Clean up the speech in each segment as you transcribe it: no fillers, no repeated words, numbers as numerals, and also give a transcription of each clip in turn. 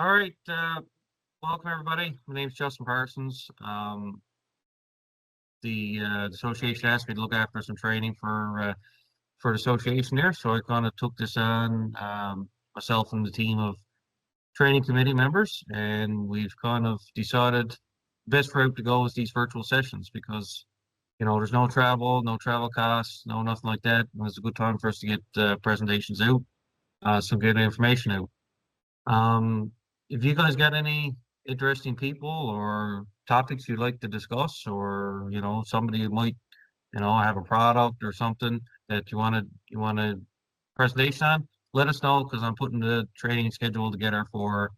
All right, welcome everybody. My name's Justin Parsons. The association asked me to look after some training for the association here, so I kind of took this on myself and the team of training committee members, and we've kind of decided the best route to go is these virtual sessions because there's no travel costs, no nothing like that. And it's a good time for us to get presentations out, some good information out. If you guys got any interesting people or topics you'd like to discuss, or somebody who might have a product or something that you want to presentation on, let us know because I'm putting the training schedule together for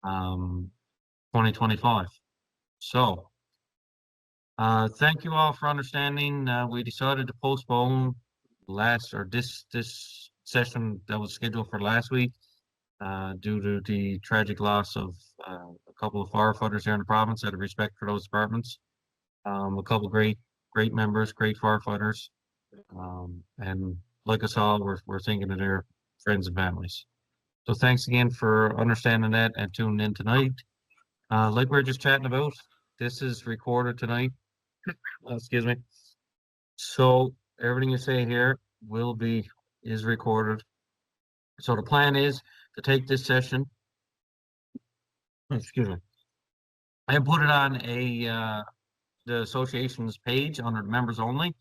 2025. So thank you all for understanding. We decided to postpone this session that was scheduled for last week due to the tragic loss of a couple of firefighters here in the province. Out of respect for those departments, a couple great members, great firefighters, and like us all, we're thinking of their friends and families. So thanks again for understanding that and tuning in tonight. Like we are just chatting about, this is recorded tonight. Excuse me. So everything you say here is recorded. So the plan is to take this session, excuse me, and put it on the association's page under the members only.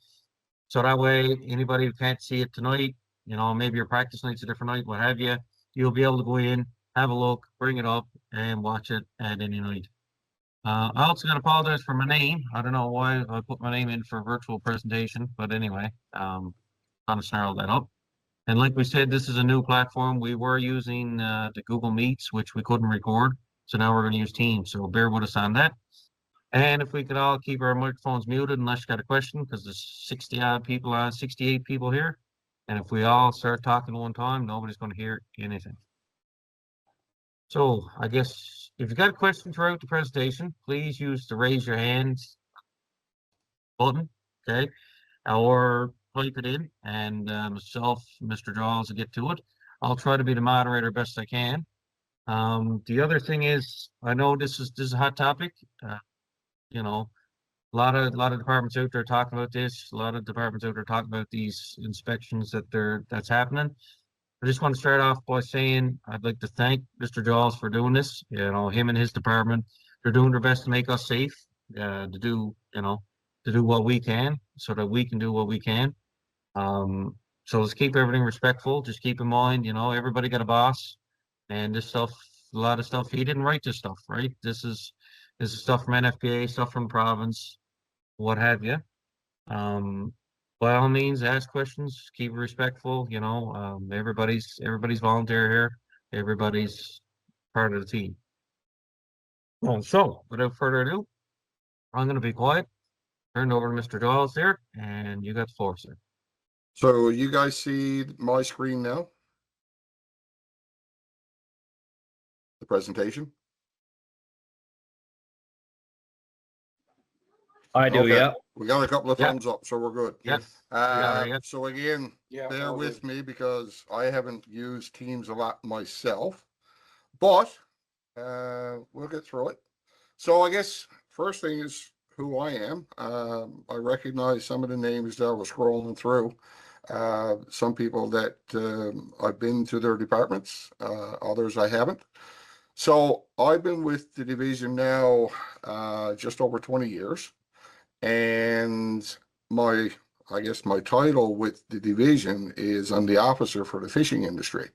So that way, anybody who can't see it tonight, maybe your practice night's a different night, what have you, you'll be able to go in, have a look, bring it up, and watch it at any night. I also got to apologize for my name. I don't know why I put my name in for a virtual presentation, but anyway, kind of snarled that up. And like we said, this is a new platform. We were using the Google Meets, which we couldn't record. So now we're going to use Teams. So bear with us on that. And if we could all keep our microphones muted unless you got a question, because there's 60 odd people on, 68 people here. And if we all start talking at one time, nobody's going to hear anything. So I guess if you got a question throughout the presentation, please use the raise your hand button, okay? Or type it in, and myself, Mr. Giles, will get to it. I'll try to be the moderator best I can. The other thing is, I know this is a hot topic. A lot of departments out there talking about this. A lot of departments out there talking about these inspections that's happening. I just want to start off by saying I'd like to thank Mr. Giles for doing this. Him and his department, they're doing their best to make us safe. To do what we can, so that we can do what we can. So let's keep everything respectful. Just keep in mind, everybody got a boss, and this stuff, a lot of stuff. He didn't write this stuff, right? This is stuff from NFPA, stuff from province, what have you. By all means, ask questions, keep it respectful. Everybody's volunteer here. Everybody's part of the team. So without further ado, I'm going to be quiet. Turn it over to Mr. Giles there, and you got the floor, sir. So you guys see my screen now? The presentation? I do, okay. yeah. We got a couple of thumbs up, so we're good. Yes. So again, bear with me because I haven't used Teams a lot myself, but we'll get through it. So I guess first thing is who I am. I recognize some of the names that I was scrolling through. Some people that I've been to their departments, others I haven't. So I've been with the division now just over 20 years. And my title with the division is I'm the officer for the fishing industry.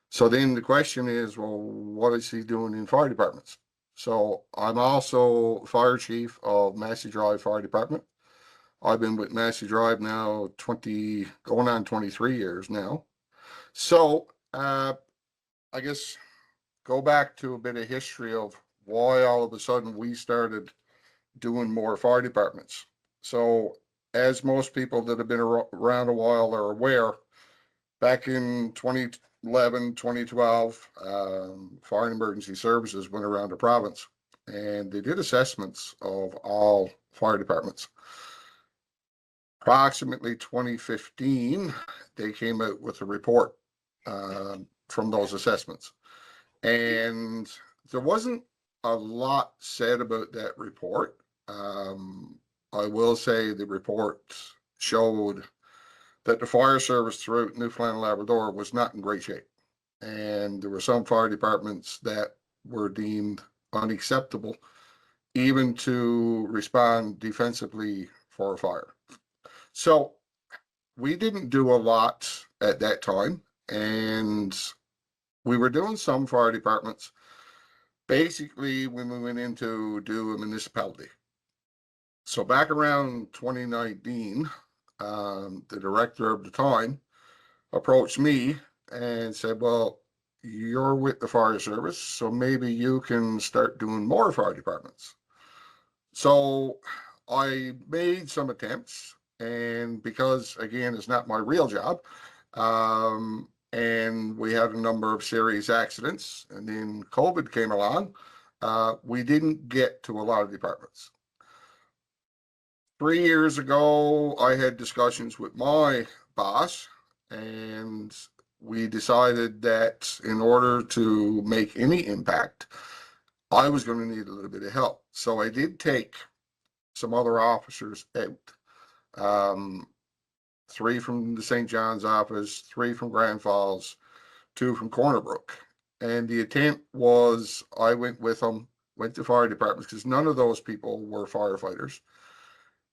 So then the question is, well, what is he doing in fire departments? So I'm also fire chief of Massey Drive Fire Department. I've been with Massey Drive now going on 23 years now. So I guess go back to a bit of history of why all of a sudden we started doing more fire departments. So as most people that have been around a while are aware, back in 2011, 2012, Fire and Emergency Services went around the province and they did assessments of all fire departments. Approximately 2015, they came out with a report from those assessments. And there wasn't a lot said about that report. I will say the report showed that the fire service throughout Newfoundland and Labrador was not in great shape. And there were some fire departments that were deemed unacceptable, even to respond defensively for a fire. So we didn't do a lot at that time. And we were doing some fire departments basically when we went into do a municipality. So back around 2019, the director of the time approached me and said, well, you're with the fire service, so maybe you can start doing more fire departments. So I made some attempts, and because, again, it's not my real job, and we had a number of serious accidents, and then COVID came along, we didn't get to a lot of departments. 3 years ago, I had discussions with my boss, and we decided that in order to make any impact, I was going to need a little bit of help. So I did take some other officers out. 3 from the St. John's office, 3 from Grand Falls, 2 from Corner Brook. And the intent was I went with them, went to fire departments, because none of those people were firefighters.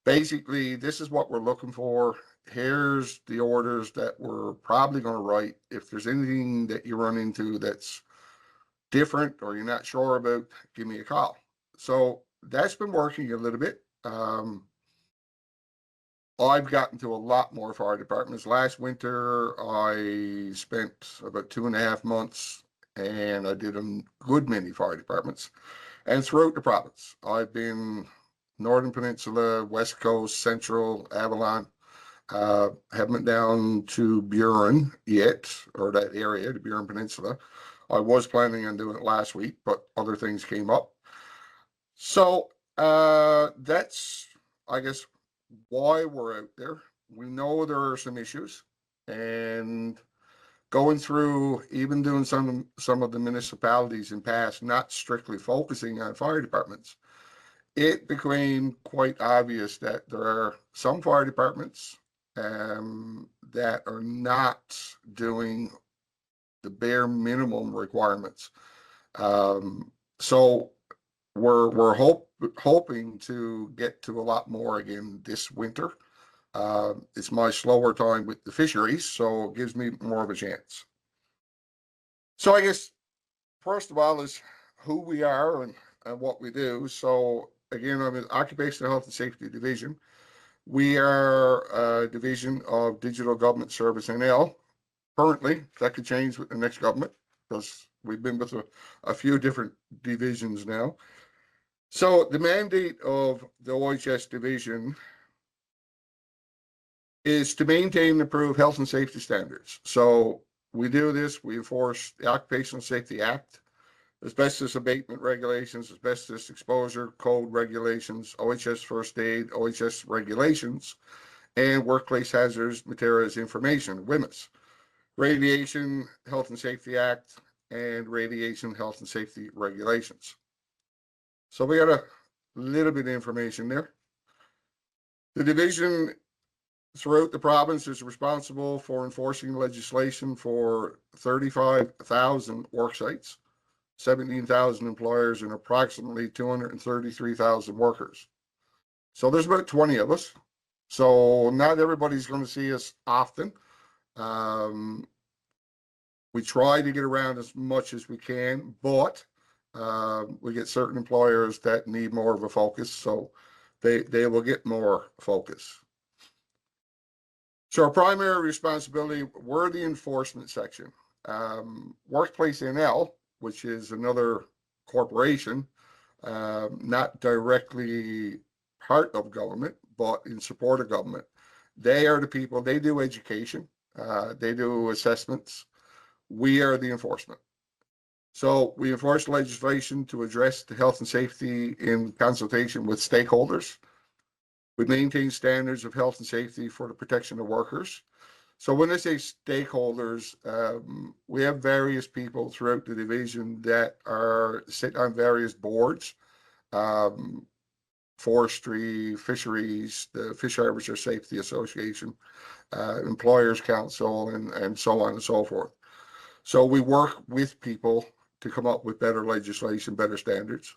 Basically, this is what we're looking for. Here's the orders that we're probably going to write. If there's anything that you run into that's different or you're not sure about, give me a call. So that's been working a little bit. I've gotten to a lot more fire departments. Last winter, I spent about 2.5 months and I did a good many fire departments. And throughout the province, I've been Northern Peninsula, West Coast, Central, Avalon. Haven't been down to Burin yet, or that area, the Burin Peninsula. I was planning on doing it last week, but other things came up. So that's, I guess, why we're out there. We know there are some issues, and going through, even doing some of the municipalities in past, not strictly focusing on fire departments, it became quite obvious that there are some fire departments that are not doing the bare minimum requirements. So we're hoping to get to a lot more again this winter. It's my slower time with the fisheries, so it gives me more of a chance. So I guess first of all is who we are and what we do. So again, I'm in Occupational Health and Safety Division. We are a division of Digital Government Service NL. Currently, that could change with the next government because we've been with a few different divisions now. So the mandate of the OHS division is to maintain and improve health and safety standards. So we do this, we enforce the Occupational Safety Act, asbestos abatement regulations, asbestos exposure code regulations, OHS first aid, OHS regulations, and workplace hazards materials information, WHMIS, Radiation Health and Safety Act, and Radiation Health and Safety regulations. So we got a little bit of information there. The division throughout the province is responsible for enforcing legislation for 35,000 work sites, 17,000 employers, and approximately 233,000 workers. So there's about 20 of us. So not everybody's going to see us often. We try to get around as much as we can, but we get certain employers that need more of a focus, so they will get more focus. So our primary responsibility, we're the enforcement section. Workplace NL, which is another corporation, not directly part of government, but in support of government. They are the people, they do education, they do assessments. We are the enforcement. So we enforce legislation to address the health and safety in consultation with stakeholders. We maintain standards of health and safety for the protection of workers. So when I say stakeholders, we have various people throughout the division that are sit on various boards, forestry, fisheries, the Fish Harvester Safety Association, Employers Council, and so on and so forth. So we work with people to come up with better legislation, better standards.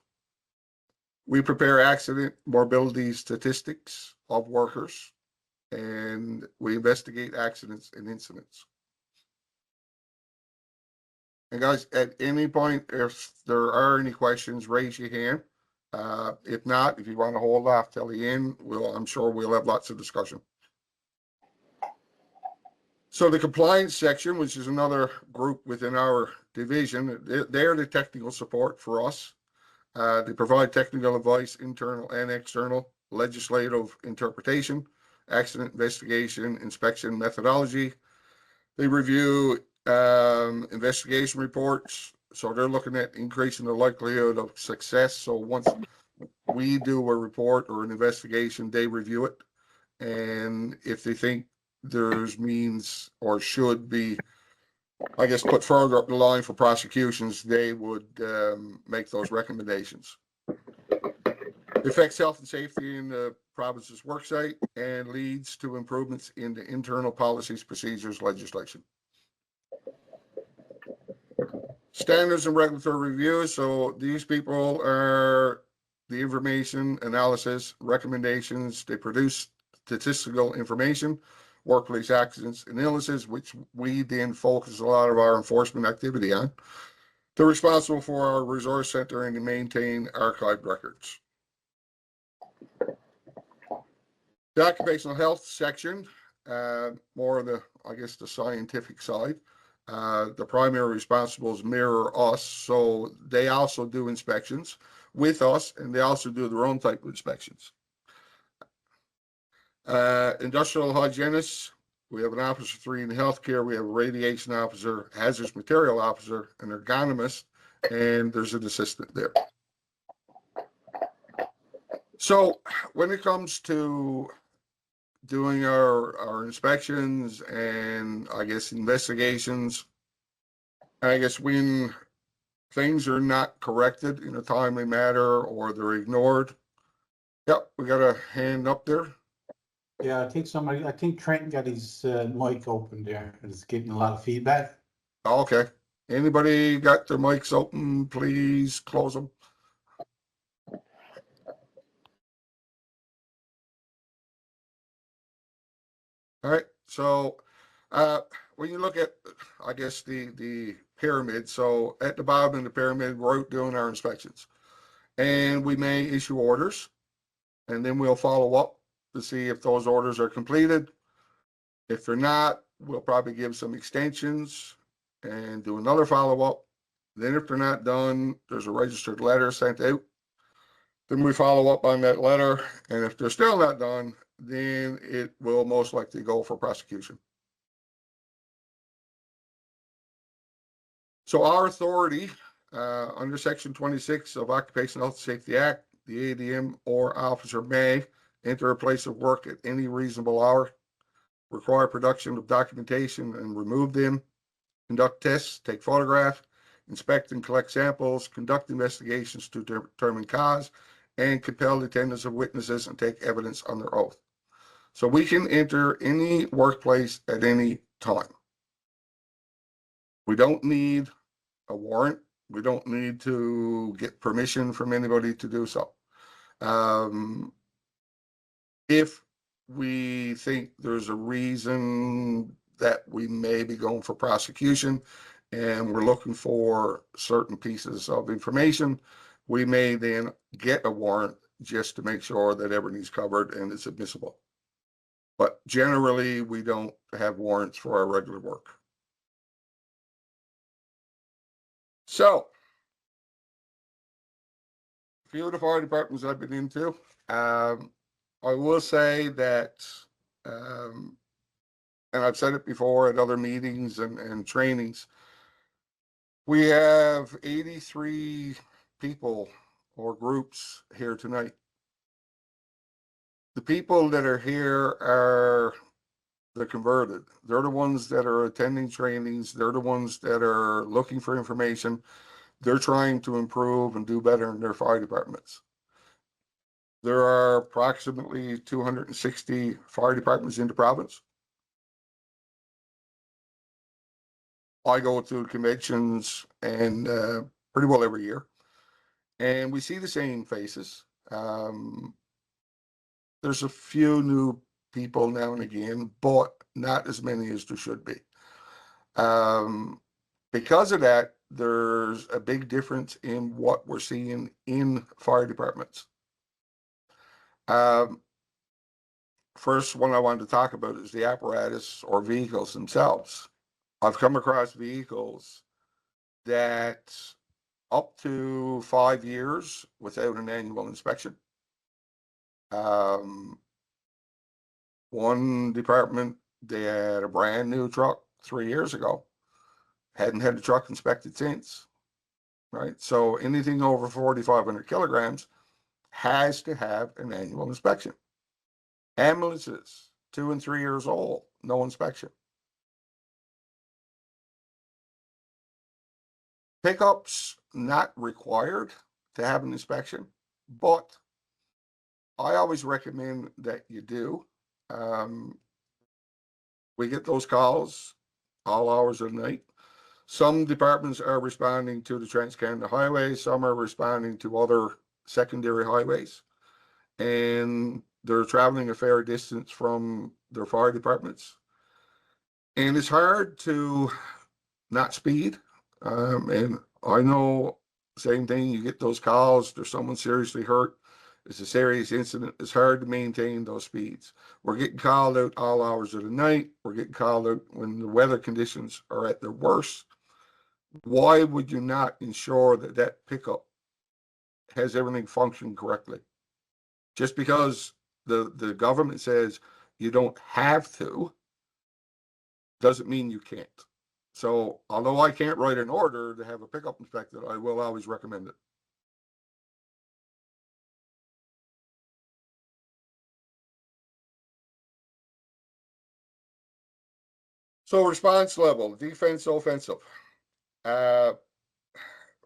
We prepare accident morbidity statistics of workers, and we investigate accidents and incidents. And guys, at any point, if there are any questions, raise your hand. If not, if you want to hold off till the end, I'm sure we'll have lots of discussion. So the compliance section, which is another group within our division, they're the technical support for us. They provide technical advice, internal and external, legislative interpretation, accident investigation, inspection methodology. They review investigation reports. So they're looking at increasing the likelihood of success. So once we do a report or an investigation, they review it. And if they think there's means or should be, I guess, put further up the line for prosecutions, they would make those recommendations. It affects health and safety in the province's worksite and leads to improvements in the internal policies, procedures, legislation. Standards and regulatory reviews. So these people are the information analysis recommendations. They produce statistical information, workplace accidents and illnesses, which we then focus a lot of our enforcement activity on. They're responsible for our resource center and to maintain archived records. The occupational health section, more of the, I guess, the scientific side. The primary responsibles mirror us, so they also do inspections with us, and they also do their own type of inspections. Industrial hygienists, we have an officer 3 in healthcare, we have a radiation officer, hazardous material officer, an ergonomist, and there's an assistant there. So when it comes to doing our inspections and I guess investigations, I guess when things are not corrected in a timely manner or they're ignored. Yep, we got a hand up there. Yeah, I think Trent got his mic open there. It's getting a lot of feedback. Okay. Anybody got their mics open? Please close them. All right. So when you look at, I guess, the pyramid, so at the bottom of the pyramid, we're out doing our inspections. And we may issue orders, and then we'll follow up to see if those orders are completed. If they're not, we'll probably give some extensions and do another follow-up. Then if they're not done, there's a registered letter sent out. Then we follow up on that letter, and if they're still not done, then it will most likely go for prosecution. So our authority under Section 26 of Occupational Health and Safety Act, the ADM or officer may enter a place of work at any reasonable hour, require production of documentation and remove them, conduct tests, take photographs, inspect and collect samples, conduct investigations to determine cause, and compel the attendance of witnesses and take evidence under oath. So we can enter any workplace at any time. We don't need a warrant. We don't need to get permission from anybody to do so. If we think there's a reason that we may be going for prosecution and we're looking for certain pieces of information, we may then get a warrant just to make sure that everything's covered and it's admissible. But generally, we don't have warrants for our regular work. So, a few of the fire departments I've been into, I will say that, and I've said it before at other meetings and trainings, we have 83 people or groups here tonight. The people that are here are the converted. They're the ones that are attending trainings. They're the ones that are looking for information. They're trying to improve and do better in their fire departments. There are approximately 260 fire departments in the province. I go to conventions and pretty well every year, and we see the same faces. There's a few new people now and again, but not as many as there should be. Because of that, there's a big difference in what we're seeing in fire departments. First one I wanted to talk about is the apparatus or vehicles themselves. I've come across vehicles that up to 5 years without an annual inspection. One department, they had a brand new truck 3 years ago, hadn't had the truck inspected since, right? So anything over 4,500 kilograms has to have an annual inspection. Ambulances, 2 and 3 years old, no inspection. Pickups, not required to have an inspection, but I always recommend that you do. We get those calls all hours of the night. Some departments are responding to the Trans-Canada Highway, some are responding to other secondary highways, and they're traveling a fair distance from their fire departments. And it's hard to not speed. And I know, same thing, you get those calls, there's someone seriously hurt, it's a serious incident, it's hard to maintain those speeds. We're getting called out all hours of the night, we're getting called out when the weather conditions are at their worst. Why would you not ensure that that pickup has everything functioning correctly? Just because the government says you don't have to, doesn't mean you can't. So although I can't write an order to have a pickup inspected, I will always recommend it. So response level, defense, offensive.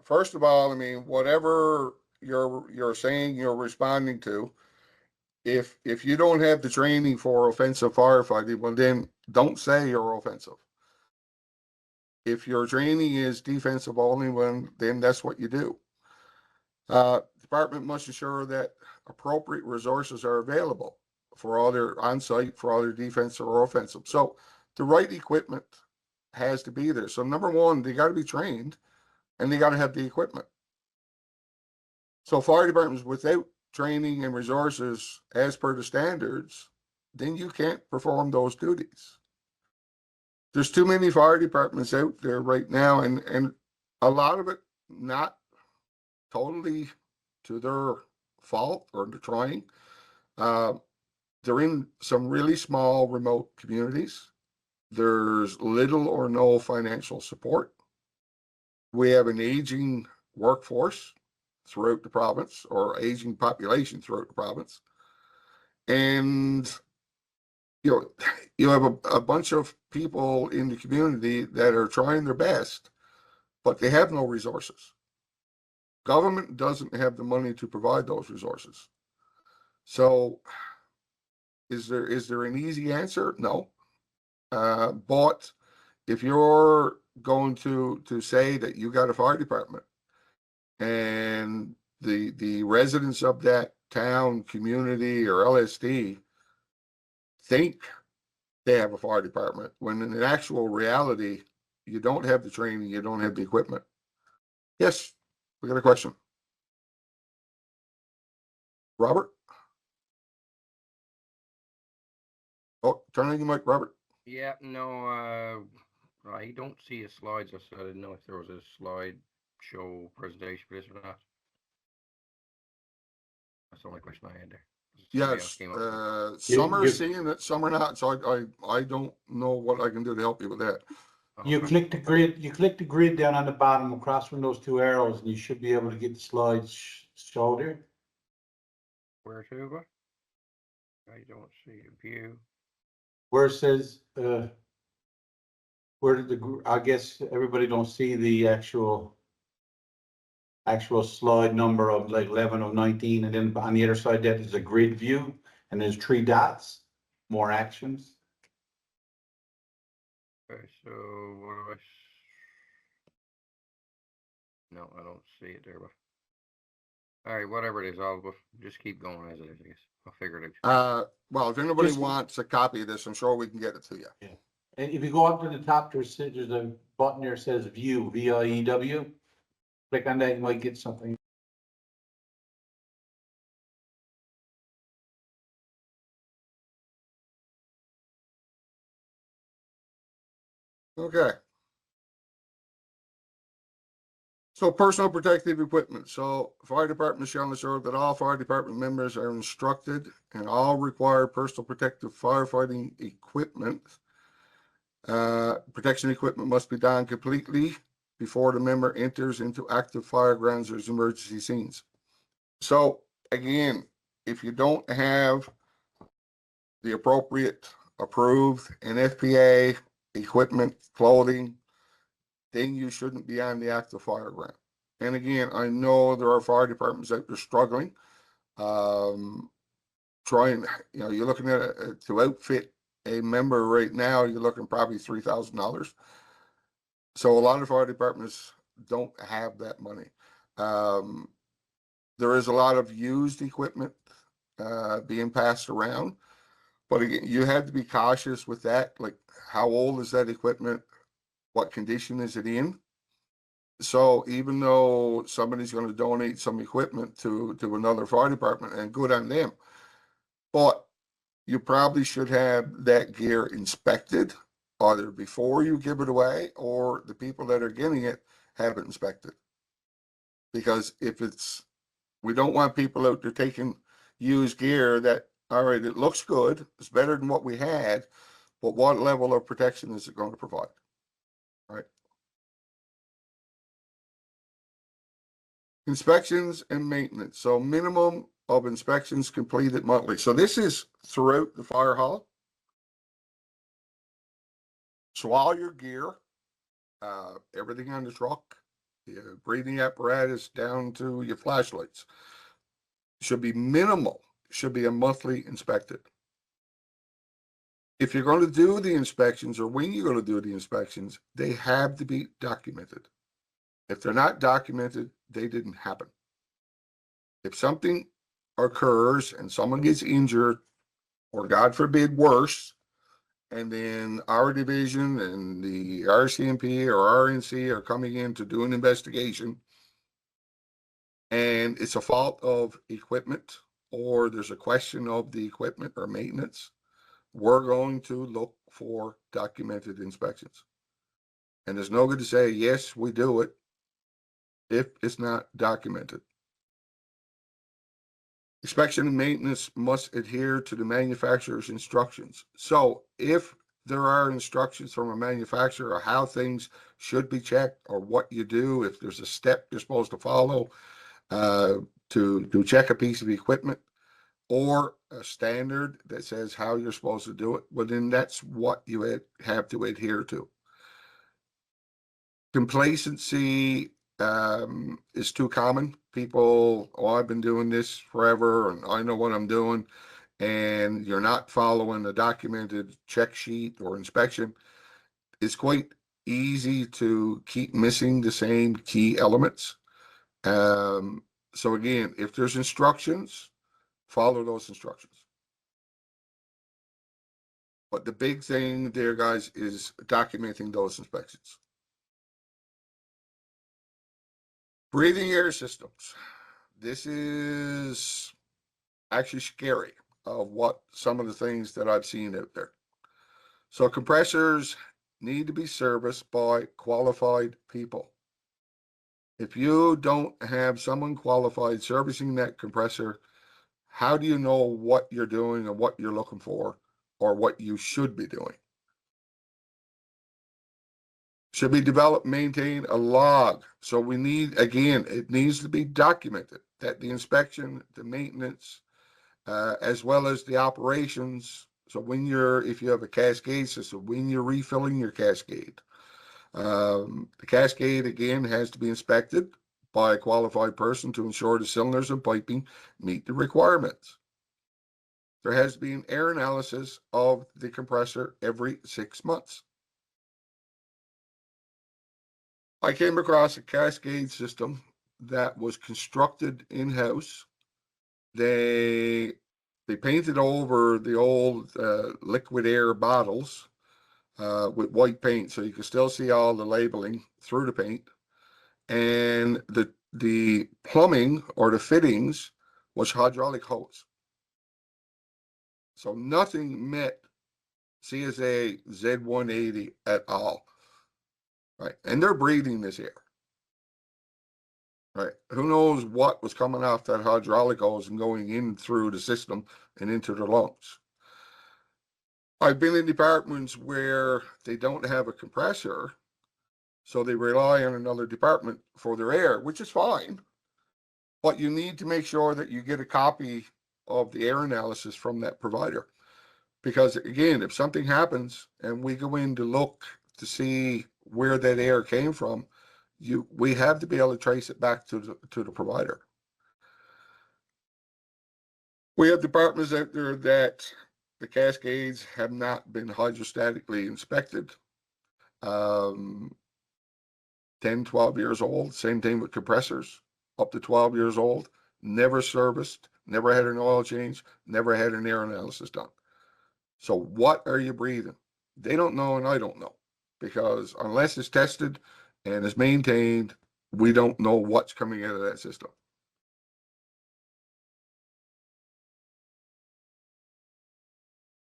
First of all, I mean, whatever you're saying you're responding to, if you don't have the training for offensive firefighting, well then don't say you're offensive. If your training is defensive only, then that's what you do. Department must ensure that appropriate resources are available for all their on-site, for all their defensive or offensive. So the right equipment has to be there. So number one, they got to be trained and they got to have the equipment. So fire departments without training and resources as per the standards, then you can't perform those duties. There's too many fire departments out there right now, and a lot of it not totally to their fault or they're trying. They're in some really small remote communities. There's little or no financial support. We have an aging workforce throughout the province, or aging population throughout the province. And you have a bunch of people in the community that are trying their best, but they have no resources. Government doesn't have the money to provide those resources. So is there an easy answer? No. But if you're going to say that you got a fire department and the residents of that town, community, or LSD think they have a fire department, when in actual reality, you don't have the training, you don't have the equipment. Yes, we got a question. Robert? Oh, turn on your mic, Robert. Yeah, no, I don't see a slide, so I didn't know if there was a slide show presentation for this or not. That's the only question I had there. Yes, some are You- seeing it, some are not. So I don't know what I can do to help you with that. You Okay. click the grid. You click the grid down on the bottom across from those two arrows, and you should be able to get the slides showed there. Where to go? I don't see a view. where it says, where did I guess everybody don't see the actual slide number of like 11 of 19, and then on the other side that is a grid view, and there's 3 dots, more actions. Okay, so what do no, I don't see it there, but all right, whatever it is, I'll just keep going as it is, I guess. I'll figure it out. Well, if anybody Just- wants a copy of this, I'm sure we can get it to you. And if you go up to the top, there's a button there that says view, VIEW. Click on that, you might get something. Okay. So personal protective equipment. So fire department shall ensure that all fire department members are instructed and all required personal protective firefighting equipment. Protection equipment must be donned completely before the member enters into active fire grounds or emergency scenes. So again, if you don't have the appropriate approved NFPA equipment, clothing, then you shouldn't be on the active fire ground. And again, I know there are fire departments out there struggling. Trying, you're looking at to outfit a member right now, you're looking probably $3,000. So a lot of fire departments don't have that money. There is a lot of used equipment being passed around, but again, you have to be cautious with that. Like, how old is that equipment? What condition is it in? So even though somebody's going to donate some equipment to another fire department, and good on them, but you probably should have that gear inspected either before you give it away, or the people that are getting it have it inspected. Because we don't want people out there taking used gear that, all right, it looks good, it's better than what we had, but what level of protection is it going to provide? Right. Inspections and maintenance. So minimum of inspections completed monthly. So this is throughout the fire hall. So all your gear, everything on the truck, your breathing apparatus down to your flashlights, should be minimal, should be a monthly inspected. If you're going to do the inspections, or when you're going to do the inspections, they have to be documented. If they're not documented, they didn't happen. If something occurs and someone gets injured, or God forbid worse, and then our division and the RCMP or RNC are coming in to do an investigation, and it's a fault of equipment, or there's a question of the equipment or maintenance, we're going to look for documented inspections. And there's no good to say, yes, we do it, if it's not documented. Inspection and maintenance must adhere to the manufacturer's instructions. So if there are instructions from a manufacturer of how things should be checked, or what you do, if there's a step you're supposed to follow to check a piece of equipment, or a standard that says how you're supposed to do it, well, then that's what you have to adhere to. Complacency is too common. People, oh, I've been doing this forever and I know what I'm doing, and you're not following a documented check sheet or inspection. It's quite easy to keep missing the same key elements. So again, if there's instructions, follow those instructions. But the big thing there, guys, is documenting those inspections. Breathing air systems. This is actually scary of what some of the things that I've seen out there. So compressors need to be serviced by qualified people. If you don't have someone qualified servicing that compressor, how do you know what you're doing and what you're looking for, or what you should be doing? Should be developed, maintain a log. So we need, again, it needs to be documented that the inspection, the maintenance, as well as the operations So if you have a cascade system, when you're refilling your cascade, the cascade again has to be inspected by a qualified person to ensure the cylinders and piping meet the requirements. There has to be an air analysis of the compressor every 6 months. I came across a cascade system that was constructed in-house. They painted over the old liquid air bottles with white paint, so you can still see all the labeling through the paint. And the plumbing or the fittings was hydraulic hose. So nothing met CSA Z180 at all. Right. And they're breathing this air. Right. Who knows what was coming off that hydraulic hose and going in through the system and into the lungs. I've been in departments where they don't have a compressor, so they rely on another department for their air, which is fine. But you need to make sure that you get a copy of the air analysis from that provider. Because again, if something happens and we go in to look to see where that air came from, we have to be able to trace it back to the provider. We have departments out there that the cascades have not been hydrostatically inspected. 10, 12 years old, same thing with compressors, up to 12 years old, never serviced, never had an oil change, never had an air analysis done. So what are you breathing? They don't know and I don't know, because unless it's tested and is maintained, we don't know what's coming out of that system.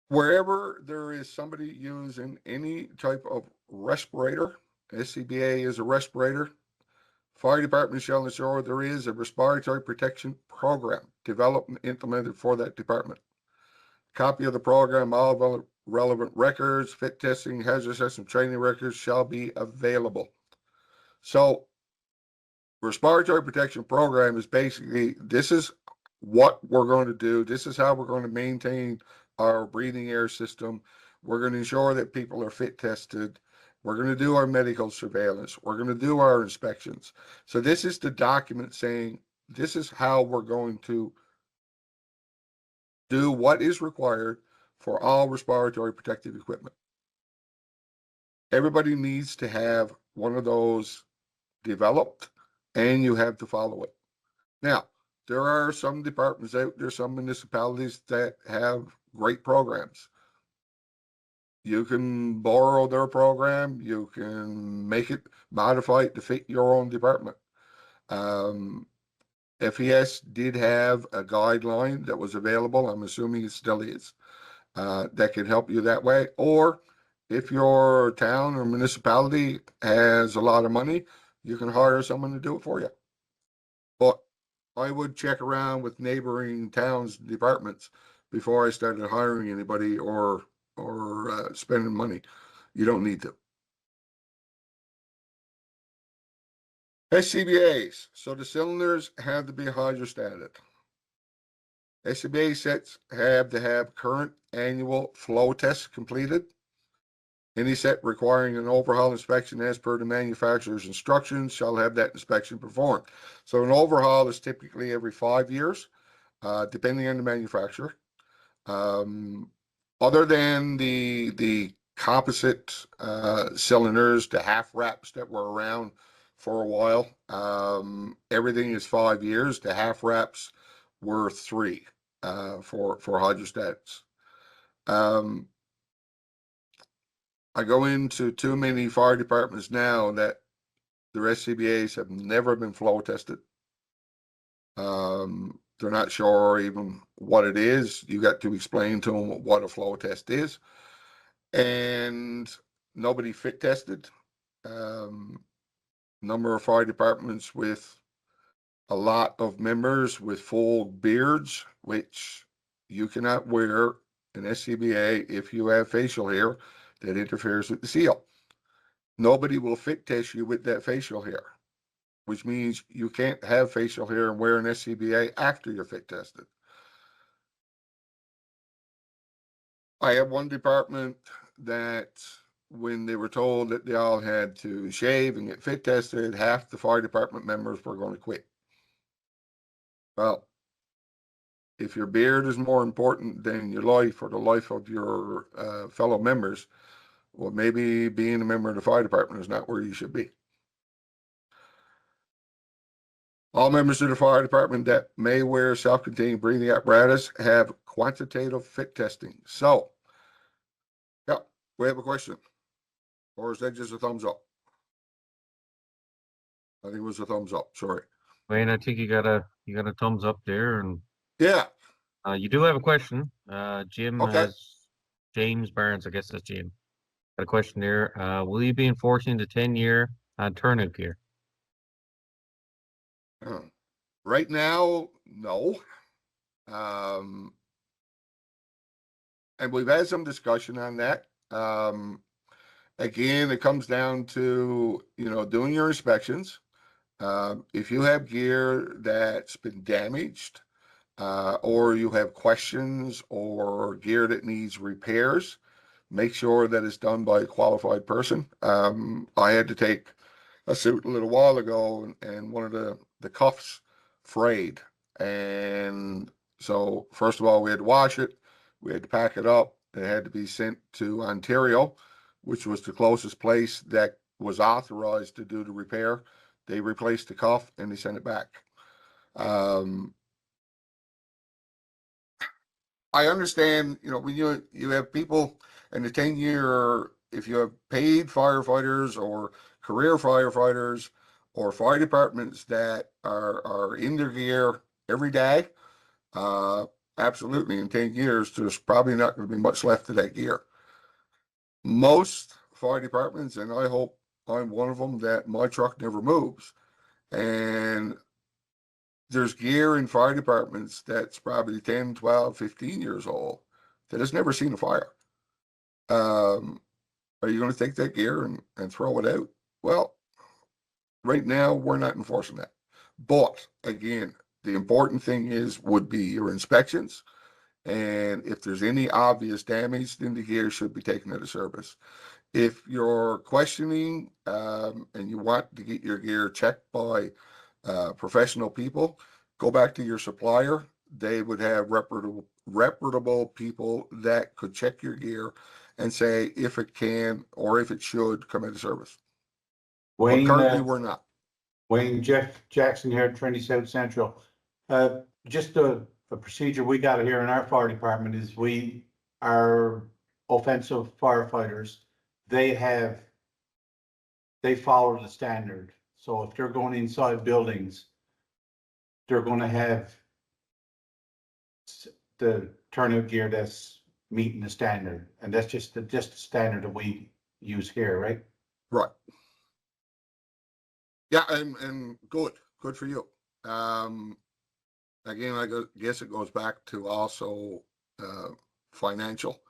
Wherever there is somebody using any type of respirator, SCBA is a respirator, fire department shall ensure there is a respiratory protection program developed and implemented for that department. Copy of the program, all relevant records, fit testing, hazard assessment training records shall be available. So respiratory protection program is basically, this is what we're going to do. This is how we're going to maintain our breathing air system. We're going to ensure that people are fit tested. We're going to do our medical surveillance. We're going to do our inspections. So this is the document saying, this is how we're going to do what is required for all respiratory protective equipment. Everybody needs to have one of those developed, and you have to follow it. Now, there are some departments out there, some municipalities that have great programs. You can borrow their program, you can make it, modify it to fit your own department. FES did have a guideline that was available. I'm assuming it still is. That can help you that way. Or if your town or municipality has a lot of money, you can hire someone to do it for you. But I would check around with neighboring towns departments before I started hiring anybody or spending money. You don't need to. SCBAs. So the cylinders have to be hydrostatic. SCBA sets have to have current annual flow tests completed. Any set requiring an overhaul inspection as per the manufacturer's instructions shall have that inspection performed. So an overhaul is typically every 5 years, depending on the manufacturer. Other than the composite cylinders, the half wraps that were around for a while, everything is 5 years. The half wraps were 3 for hydrostats. I go into too many fire departments now that their SCBAs have never been flow tested. They're not sure even what it is. You got to explain to them what a flow test is. And nobody fit tested. Number of fire departments with a lot of members with full beards, which you cannot wear an SCBA if you have facial hair that interferes with the seal. Nobody will fit test you with that facial hair, which means you can't have facial hair and wear an SCBA after you're fit tested. I have one department that when they were told that they all had to shave and get fit tested, half the fire department members were going to quit. Well, if your beard is more important than your life or the life of your fellow members, well, maybe being a member of the fire department is not where you should be. All members of the fire department that may wear self-contained breathing apparatus have quantitative fit testing. So, yeah, we have a question. Or is that just a thumbs up? I think it was a thumbs up. Sorry. Wayne, I think you got a thumbs up there, and Yeah. you do have a question. Jim Okay. has James Barnes, I guess that's Jim. Got a question there. Will you be enforcing the 10-year on turnout gear? Right now, no. And we've had some discussion on that. Again, it comes down to, doing your inspections. If you have gear that's been damaged, or you have questions or gear that needs repairs, make sure that it's done by a qualified person. I had to take a suit a little while ago, and one of the cuffs frayed. And so, first of all, we had to wash it, we had to pack it up, it had to be sent to Ontario, which was the closest place that was authorized to do the repair. They replaced the cuff and they sent it back. I understand, when you have people in the 10-year, if you have paid firefighters or career firefighters or fire departments that are in their gear every day, absolutely, in 10 years, there's probably not going to be much left of that gear. Most fire departments, and I hope I'm one of them, that my truck never moves. And there's gear in fire departments that's probably 10, 12, 15 years old that has never seen a fire. Are you going to take that gear and throw it out? Well, right now, we're not enforcing that. But again, the important thing would be your inspections. And if there's any obvious damage, then the gear should be taken out of service. If you're questioning and you want to get your gear checked by professional people, go back to your supplier. They would have reputable people that could check your gear and say if it can or if it should come into service. Wayne, But currently we're not. Wayne, Jeff Jackson here at Trinity South Central. Just a procedure we got here in our fire department is our offensive firefighters, they follow the standard. So if they're going inside buildings, they're going to have the turnout gear that's meeting the standard, and that's just the standard that we use here, right? Right. Yeah, and good for you. Again, I guess it goes back to also financial.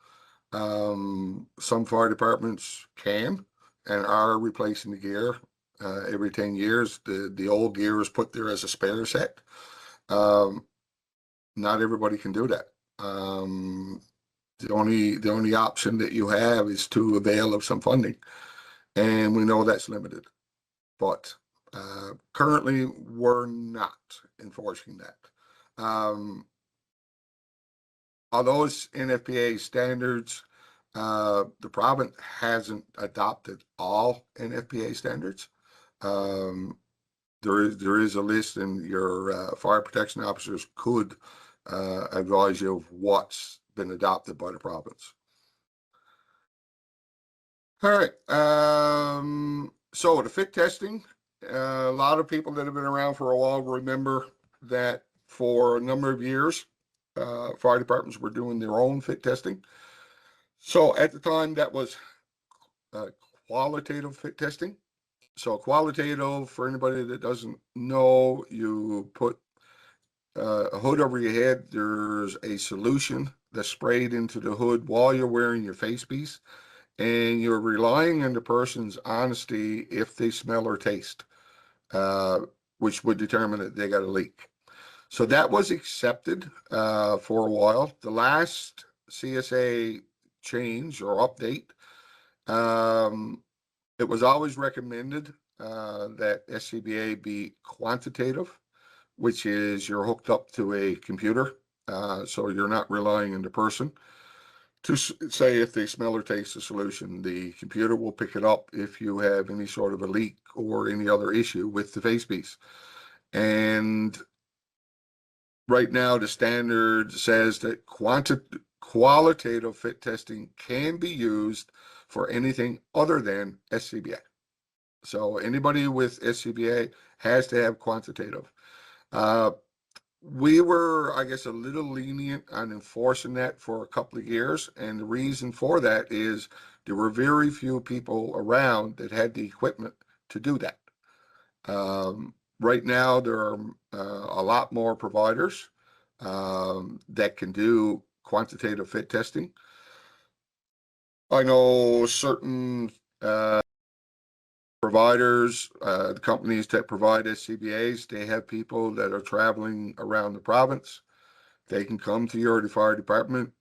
Some fire departments can and are replacing the gear every 10 years. The old gear is put there as a spare set. Not everybody can do that. The only option that you have is to avail of some funding, and we know that's limited. But currently, we're not enforcing that. Although it's NFPA standards, the province hasn't adopted all NFPA standards. There is a list, and your fire protection officers could advise you of what's been adopted by the province. All right. So the fit testing, a lot of people that have been around for a while remember that for a number of years, fire departments were doing their own fit testing. So at the time, that was qualitative fit testing. So qualitative, for anybody that doesn't know, you put a hood over your head. There's a solution that's sprayed into the hood while you're wearing your face piece, and you're relying on the person's honesty if they smell or taste, which would determine that they got a leak. So that was accepted for a while. The last CSA change or update. It was always recommended that SCBA be quantitative, which is you're hooked up to a computer, so you're not relying on the person to say if they smell or taste the solution. The computer will pick it up if you have any sort of a leak or any other issue with the face piece. And right now, the standard says that qualitative fit testing can be used for anything other than SCBA. So anybody with SCBA has to have quantitative. We were, I guess, a little lenient on enforcing that for a couple of years. And the reason for that is there were very few people around that had the equipment to do that. Right now, there are a lot more providers that can do quantitative fit testing. I know certain providers, the companies that provide SCBAs, they have people that are traveling around the province. They can come to your fire department.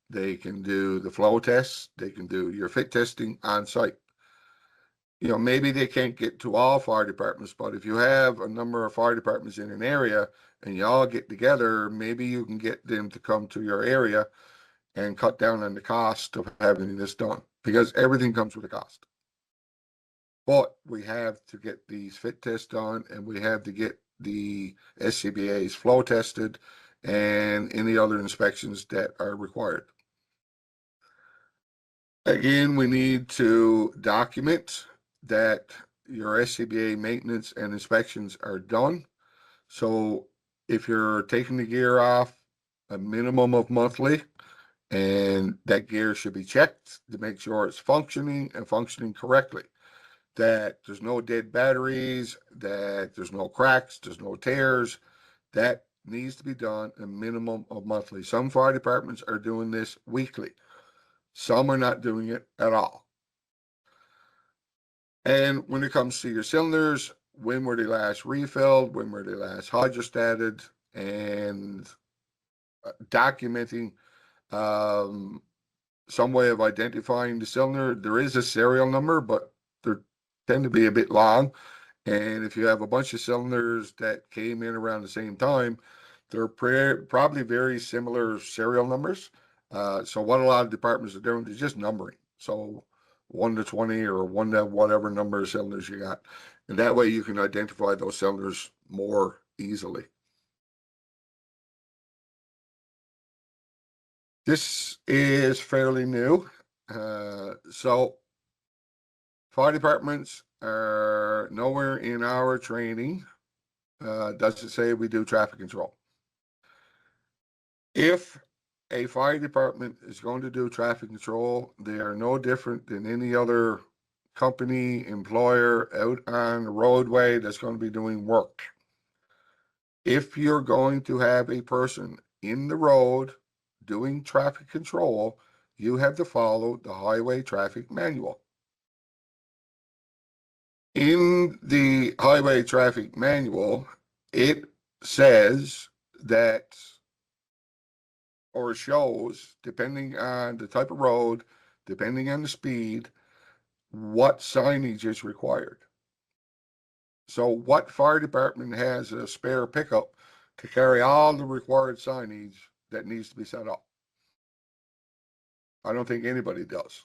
They can do the flow tests. They can do your fit testing on site. You know, maybe they can't get to all fire departments, but if you have a number of fire departments in an area and you all get together, maybe you can get them to come to your area and cut down on the cost of having this done, because everything comes with a cost. But we have to get these fit tests done, and we have to get the SCBA's flow tested and any other inspections that are required. Again, we need to document that your SCBA maintenance and inspections are done. So if you're taking the gear off, a minimum of monthly, and that gear should be checked to make sure it's functioning and functioning correctly. That there's no dead batteries, that there's no cracks, there's no tears. That needs to be done a minimum of monthly. Some fire departments are doing this weekly. Some are not doing it at all. And when it comes to your cylinders, when were they last refilled? When were they last hydrostated? And documenting some way of identifying the cylinder. There is a serial number, but they tend to be a bit long. And if you have a bunch of cylinders that came in around the same time, they're probably very similar serial numbers. So what a lot of departments are doing is just numbering. So 1 to 20 or 1 to whatever number of cylinders you got. And that way you can identify those cylinders more easily. This is fairly new. So fire departments are nowhere in our training. Doesn't say we do traffic control. If a fire department is going to do traffic control, they are no different than any other company, employer out on the roadway that's going to be doing work. If you're going to have a person in the road doing traffic control, you have to follow the highway traffic manual. In the highway traffic manual, it says that, or shows, depending on the type of road, depending on the speed, what signage is required. So what fire department has a spare pickup to carry all the required signage that needs to be set up? I don't think anybody does.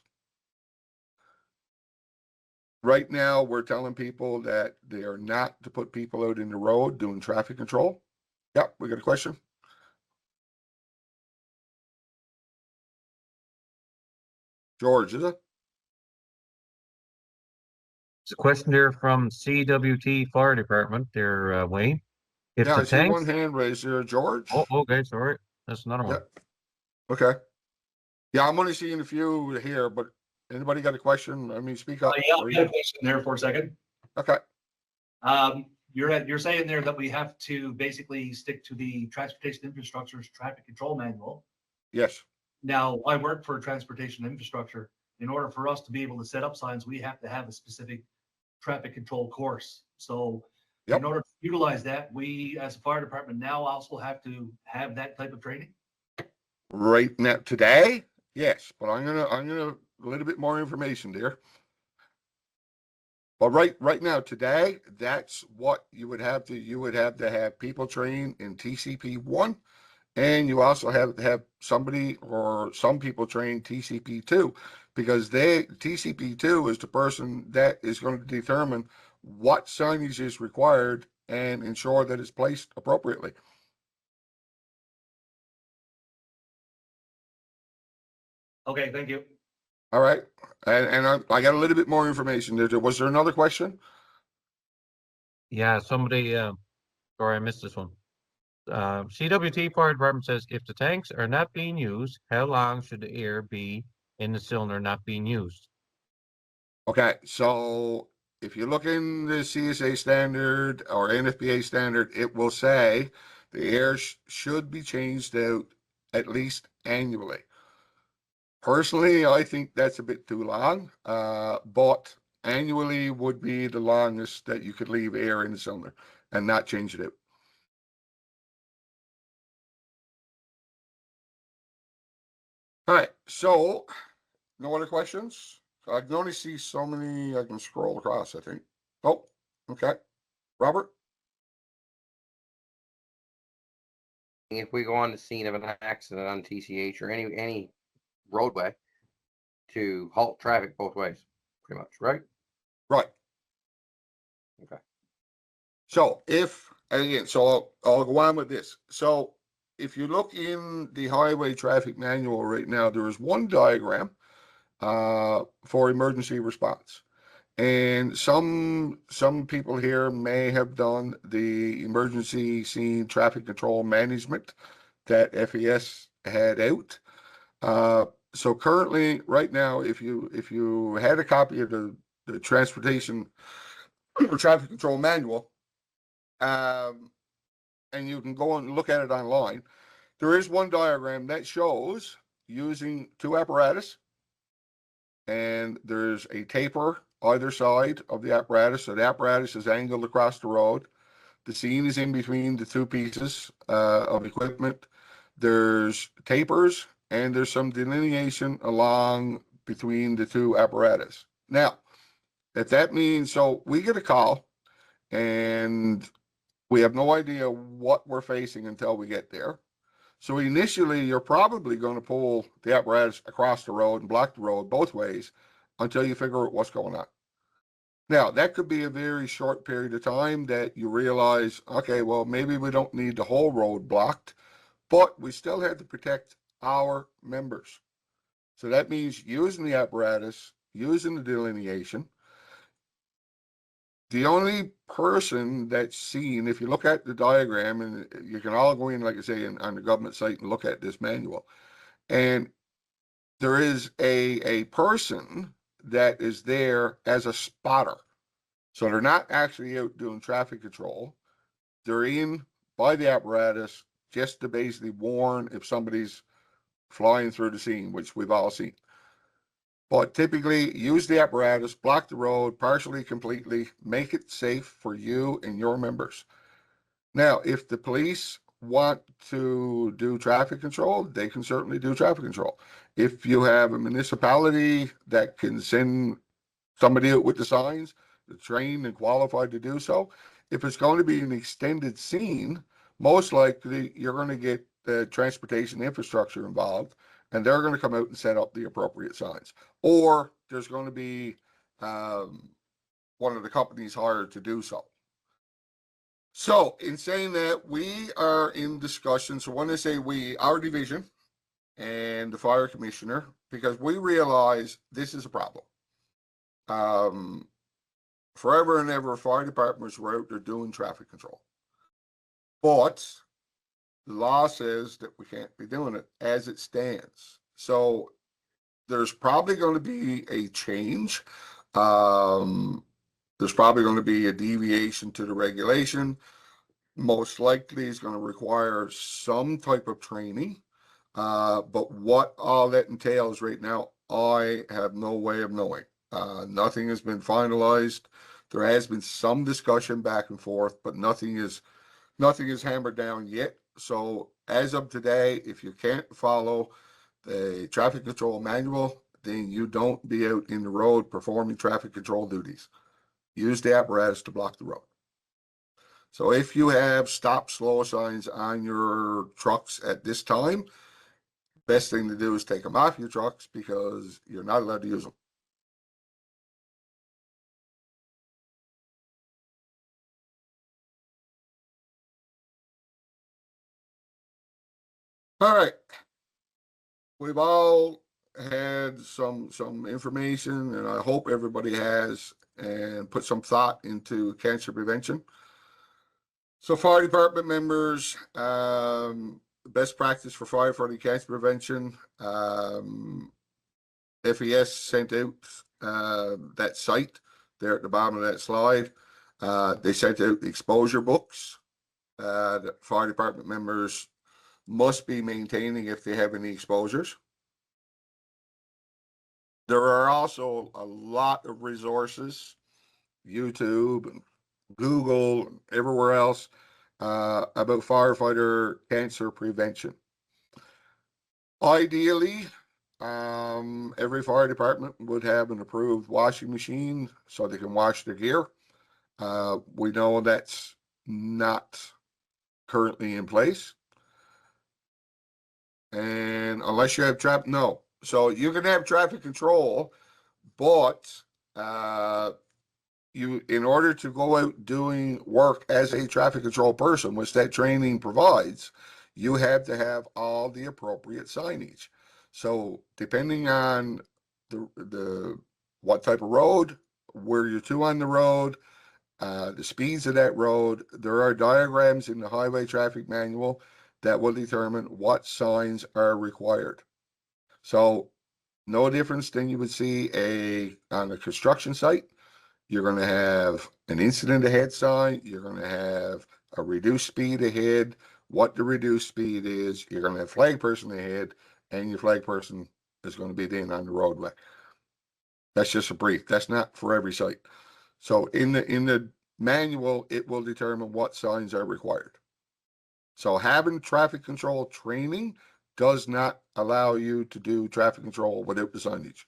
Right now, we're telling people that they are not to put people out in the road doing traffic control. Yep, we got a question. George, is it? It's a question there from CWT Fire Department there, Wayne. If Yeah, the I see one tanks, hand raised there, George. oh, okay, sorry, that's another one. Yep. Okay. Yeah, I'm only seeing a few here, but anybody got a question? I mean, speak up. Yeah, I had a question there for a second. Okay. You're saying there that we have to basically stick to the transportation infrastructure's traffic control manual. Yes. Now, I work for transportation infrastructure. In order for us to be able to set up signs, we have to have a specific traffic control course. So in order to utilize that, we as a fire department now also have to have that type of training. Right now, today, Yes, but I'm gonna a little bit more information there. But right now, today, that's what you would have to have people train in TCP1, and you also have to have somebody or some people train TCP2, because TCP2 is the person that is going to determine what signage is required and ensure that it's placed appropriately. Okay, thank you. All right, and I got a little bit more information there. Was there another question? Yeah, somebody, sorry, I missed this one. CWT Fire Department says if the tanks are not being used, how long should the air be in the cylinder not being used? Okay, so if you look in the CSA standard or NFPA standard, it will say the air should be changed out at least annually. Personally, I think that's a bit too long, but annually would be the longest that you could leave air in the cylinder and not change it out. All right, so no other questions? I can only see so many, I can scroll across, I think. Oh, okay. Robert? If we go on the scene of an accident on TCH or any roadway, to halt traffic both ways, pretty much, right? Right. Okay. So again, so I'll go on with this. So if you look in the highway traffic manual right now, there is one diagram for emergency response. And some people here may have done the emergency scene traffic control management that FES had out. So currently, right now, if you had a copy of the transportation or traffic control manual, and you can go and look at it online, there is one diagram that shows using two apparatus, and there's a taper either side of the apparatus. So the apparatus is angled across the road. The scene is in between the two pieces of equipment. There's tapers and there's some delineation along between the two apparatus. Now, if that means, so we get a call and we have no idea what we're facing until we get there. So initially, you're probably going to pull the apparatus across the road and block the road both ways until you figure out what's going on. Now, that could be a very short period of time that you realize, okay, well, maybe we don't need the whole road blocked, but we still have to protect our members. So that means using the apparatus, using the delineation. The only person that's seen, if you look at the diagram, and you can all go in, like I say, on the government site and look at this manual, and there is a person that is there as a spotter. So they're not actually out doing traffic control. They're in by the apparatus just to basically warn if somebody's flying through the scene, which we've all seen. But typically use the apparatus, block the road partially, completely, make it safe for you and your members. Now, if the police want to do traffic control, they can certainly do traffic control. If you have a municipality that can send somebody out with the signs, trained and qualified to do so, if it's going to be an extended scene, most likely you're going to get the transportation infrastructure involved, and they're going to come out and set up the appropriate signs. Or there's going to be one of the companies hired to do so. So in saying that, we are in discussion. So when I say we, our division and the fire commissioner, because we realize this is a problem. Forever and ever, fire departments were out there doing traffic control. But the law says that we can't be doing it as it stands. So there's probably going to be a change. There's probably going to be a deviation to the regulation. Most likely is going to require some type of training. But what all that entails right now, I have no way of knowing. Nothing has been finalized. There has been some discussion back and forth, but nothing is hammered down yet. So as of today, if you can't follow the traffic control manual, then you don't be out in the road performing traffic control duties. Use the apparatus to block the road. So if you have stop slow signs on your trucks at this time, best thing to do is take them off your trucks because you're not allowed to use them. All right. We've all had some information, and I hope everybody has, and put some thought into cancer prevention. So fire department members, best practice for firefighting cancer prevention. FES sent out that site there at the bottom of that slide. They sent out the exposure books that fire department members must be maintaining if they have any exposures. There are also a lot of resources, YouTube and Google, and everywhere else, about firefighter cancer prevention. Ideally, every fire department would have an approved washing machine so they can wash their gear. We know that's not currently in place. And unless you have no. So you can have traffic control, but you, in order to go out doing work as a traffic control person, which that training provides, you have to have all the appropriate signage. So depending on the what type of road, where you're to on the road, the speeds of that road, there are diagrams in the highway traffic manual that will determine what signs are required. So no difference than you would see on a construction site. You're going to have an incident ahead sign. You're going to have a reduced speed ahead. What the reduced speed is, you're going to have flag person ahead, and your flag person is going to be then on the roadway. That's just a brief. That's not for every site. So in the manual, it will determine what signs are required. So having traffic control training does not allow you to do traffic control without the signage.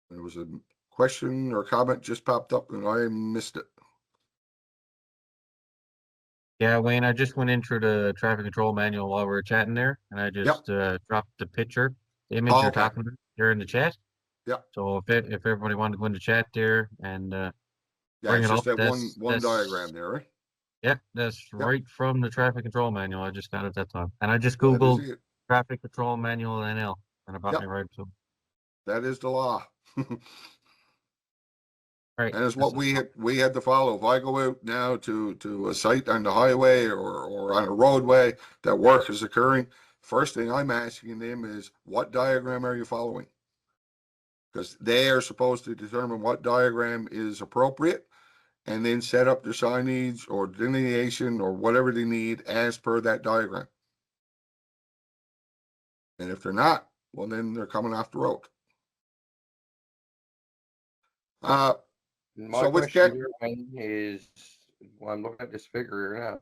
There was a question or comment just popped up and I missed it. Yeah, Wayne, I just went into the traffic control manual while we were chatting there, and I just dropped the picture, the image you're Okay. talking about there in the chat. Yeah. So if everybody wanted to go into chat there and Yeah, bring it's it just up, that one that's diagram there, right? yeah, that's right from the traffic control manual. I just got it that time, and I just Glad to Googled see it. traffic control manual NL, and it brought me Yep. right to. That is the law. Right. And it's what we had to follow. If I go out now to a site on the highway or on a roadway that work is occurring, first thing I'm asking them is, what diagram are you following? Because they are supposed to determine what diagram is appropriate and then set up their signage or delineation or whatever they need as per that diagram. And if they're not, well, then they're coming off the road. My So with question here, Wayne, is, well, I'm looking at this figure here now.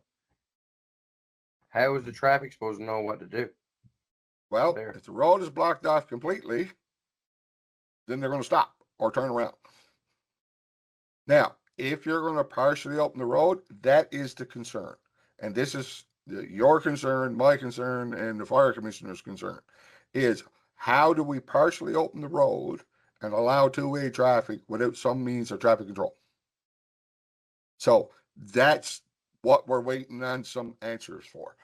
How is the traffic supposed to know what to do? well, There. if the road is blocked off completely, then they're going to stop or turn around. Now, if you're going to partially open the road, that is the concern. And this is your concern, my concern, and the fire commissioner's concern, is how do we partially open the road and allow two-way traffic without some means of traffic control? So that's what we're waiting on some answers for.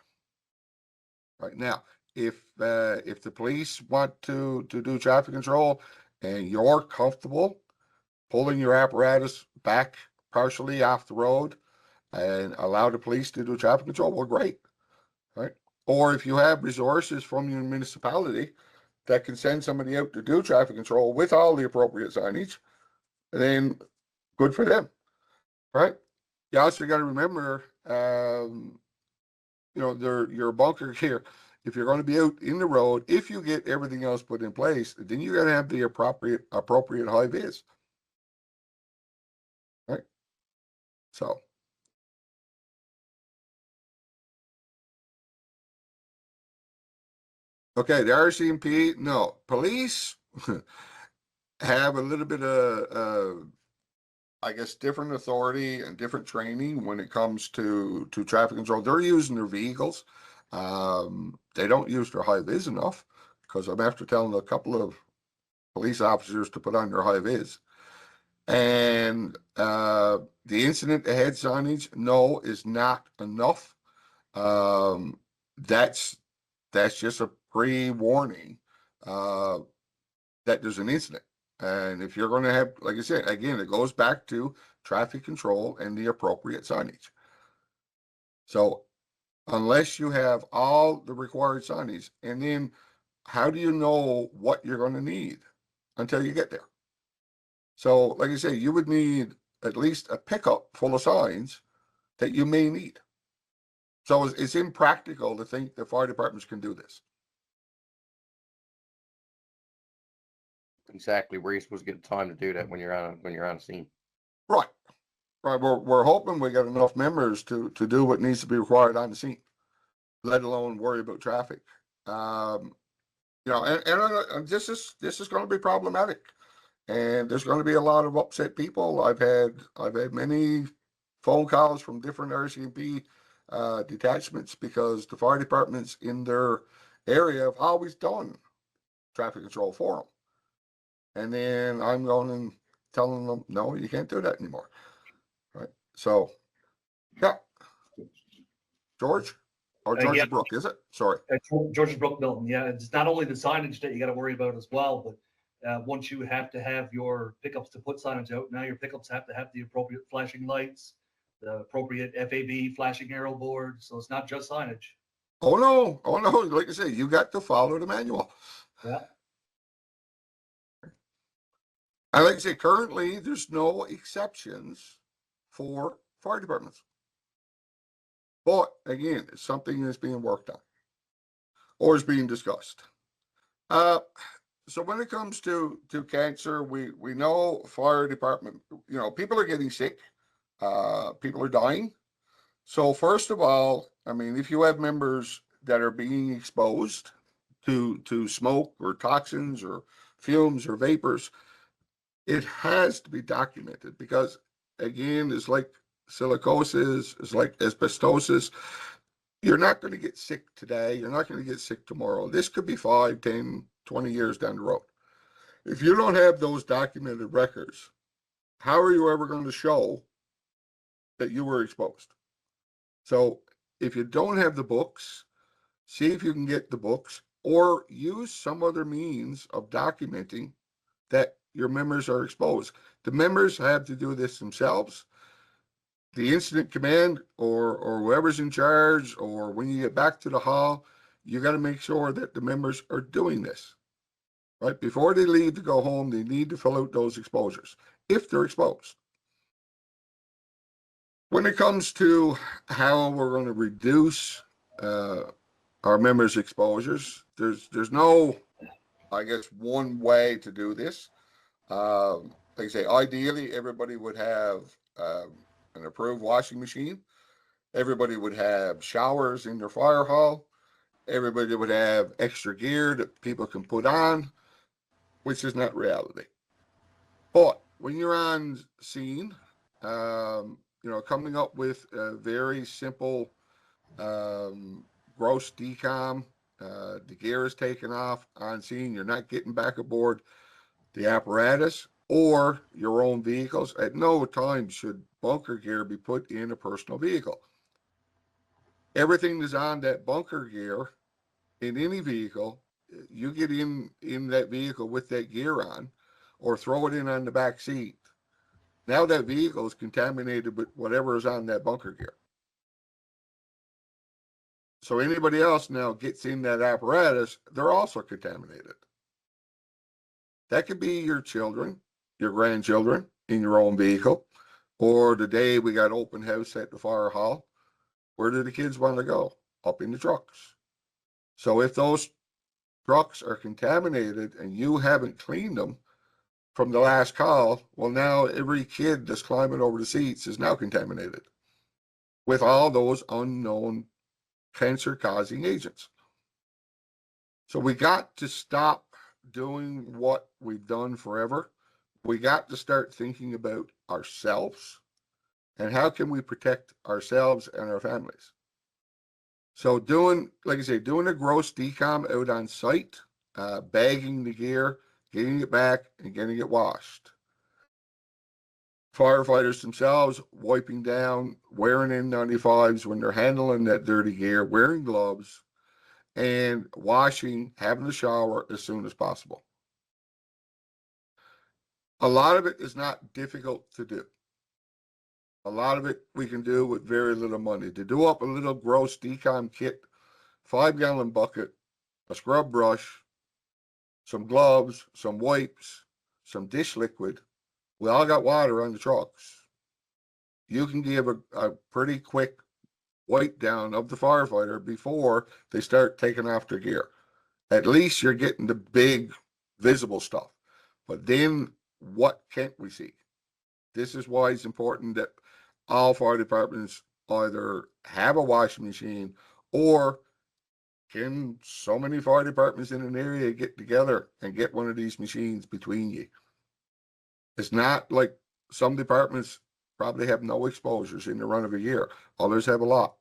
Right now, if the police want to do traffic control and you're comfortable pulling your apparatus back partially off the road and allow the police to do traffic control, well, great, right? Or if you have resources from your municipality that can send somebody out to do traffic control with all the appropriate signage, then good for them, right? You also got to remember, your bunker gear. If you're going to be out in the road, if you get everything else put in place, then you got to have the appropriate high vis, right? So Okay, the RCMP, no. Police have a little bit of, I guess, different authority and different training when it comes to traffic control. They're using their vehicles. They don't use their high vis enough, because I'm after telling a couple of police officers to put on their high vis. And the incident ahead signage, no, is not enough. That's just a pre-warning that there's an incident. And if you're going to have, like I said, again, it goes back to traffic control and the appropriate signage. So unless you have all the required signage, and then how do you know what you're going to need until you get there? So like I say, you would need at least a pickup full of signs that you may need. So it's impractical to think the fire departments can do this. Exactly where you're supposed to get the time to do that when you're on a scene. Right. Right. We're hoping we got enough members to do what needs to be required on the scene, let alone worry about traffic. You know, and this is going to be problematic, and there's going to be a lot of upset people. I've had many phone calls from different RCMP detachments, because the fire departments in their area have always done traffic control for them. And then I'm going and telling them, no, you can't do that anymore. Right. So, yeah. George? Or Georgia Yeah. Brook, is it? Sorry. Georgia Brook Milton. Yeah, it's not only the signage that you got to worry about as well, but once you have to have your pickups to put signage out, now your pickups have to have the appropriate flashing lights, the appropriate FAB flashing arrow board. So it's not just signage. Oh no. Like I say, you got to follow the manual. Yeah. And like I say, currently there's no exceptions for fire departments. But again, it's something that's being worked on or is being discussed. So when it comes to cancer, we know fire department, you know, people are getting sick, people are dying. So first of all, I mean, if you have members that are being exposed to smoke or toxins or fumes or vapors, it has to be documented, because again, it's like silicosis, it's like asbestosis. You're not going to get sick today. You're not going to get sick tomorrow. This could be 5, 10, 20 years down the road. If you don't have those documented records, how are you ever going to show that you were exposed? So if you don't have the books, see if you can get the books, or use some other means of documenting that your members are exposed. The members have to do this themselves. The incident command or whoever's in charge, or when you get back to the hall, you got to make sure that the members are doing this. Right? Before they leave to go home, they need to fill out those exposures if they're exposed. When it comes to how we're going to reduce our members' exposures, there's no, I guess, one way to do this. Like I say, ideally, everybody would have an approved washing machine. Everybody would have showers in their fire hall. Everybody would have extra gear that people can put on, which is not reality. But when you're on scene, you know, coming up with a very simple gross decom, the gear is taken off on scene. You're not getting back aboard the apparatus or your own vehicles. At no time should bunker gear be put in a personal vehicle. Everything is on that bunker gear in any vehicle. You get in that vehicle with that gear on, or throw it in on the back seat. Now that vehicle is contaminated with whatever is on that bunker gear. So anybody else now gets in that apparatus, they're also contaminated. That could be your children, your grandchildren in your own vehicle, or the day we got open house at the fire hall. Where do the kids want to go? Up in the trucks. So if those trucks are contaminated and you haven't cleaned them from the last call, well, now every kid that's climbing over the seats is now contaminated with all those unknown cancer-causing agents. So we got to stop doing what we've done forever. We got to start thinking about ourselves and how can we protect ourselves and our families. So doing, like I say, doing a gross decom out on site, bagging the gear, getting it back and getting it washed. Firefighters themselves wiping down, wearing N95s when they're handling that dirty gear, wearing gloves, and washing, having a shower as soon as possible. A lot of it is not difficult to do. A lot of it we can do with very little money. To do up a little gross decom kit, 5-gallon bucket, a scrub brush, some gloves, some wipes, some dish liquid. We all got water on the trucks. You can give a pretty quick wipe down of the firefighter before they start taking off their gear. At least you're getting the big visible stuff. But then what can't we see? This is why it's important that all fire departments either have a washing machine or can so many fire departments in an area get together and get one of these machines between you. It's not like some departments probably have no exposures in the run of a year. Others have a lot.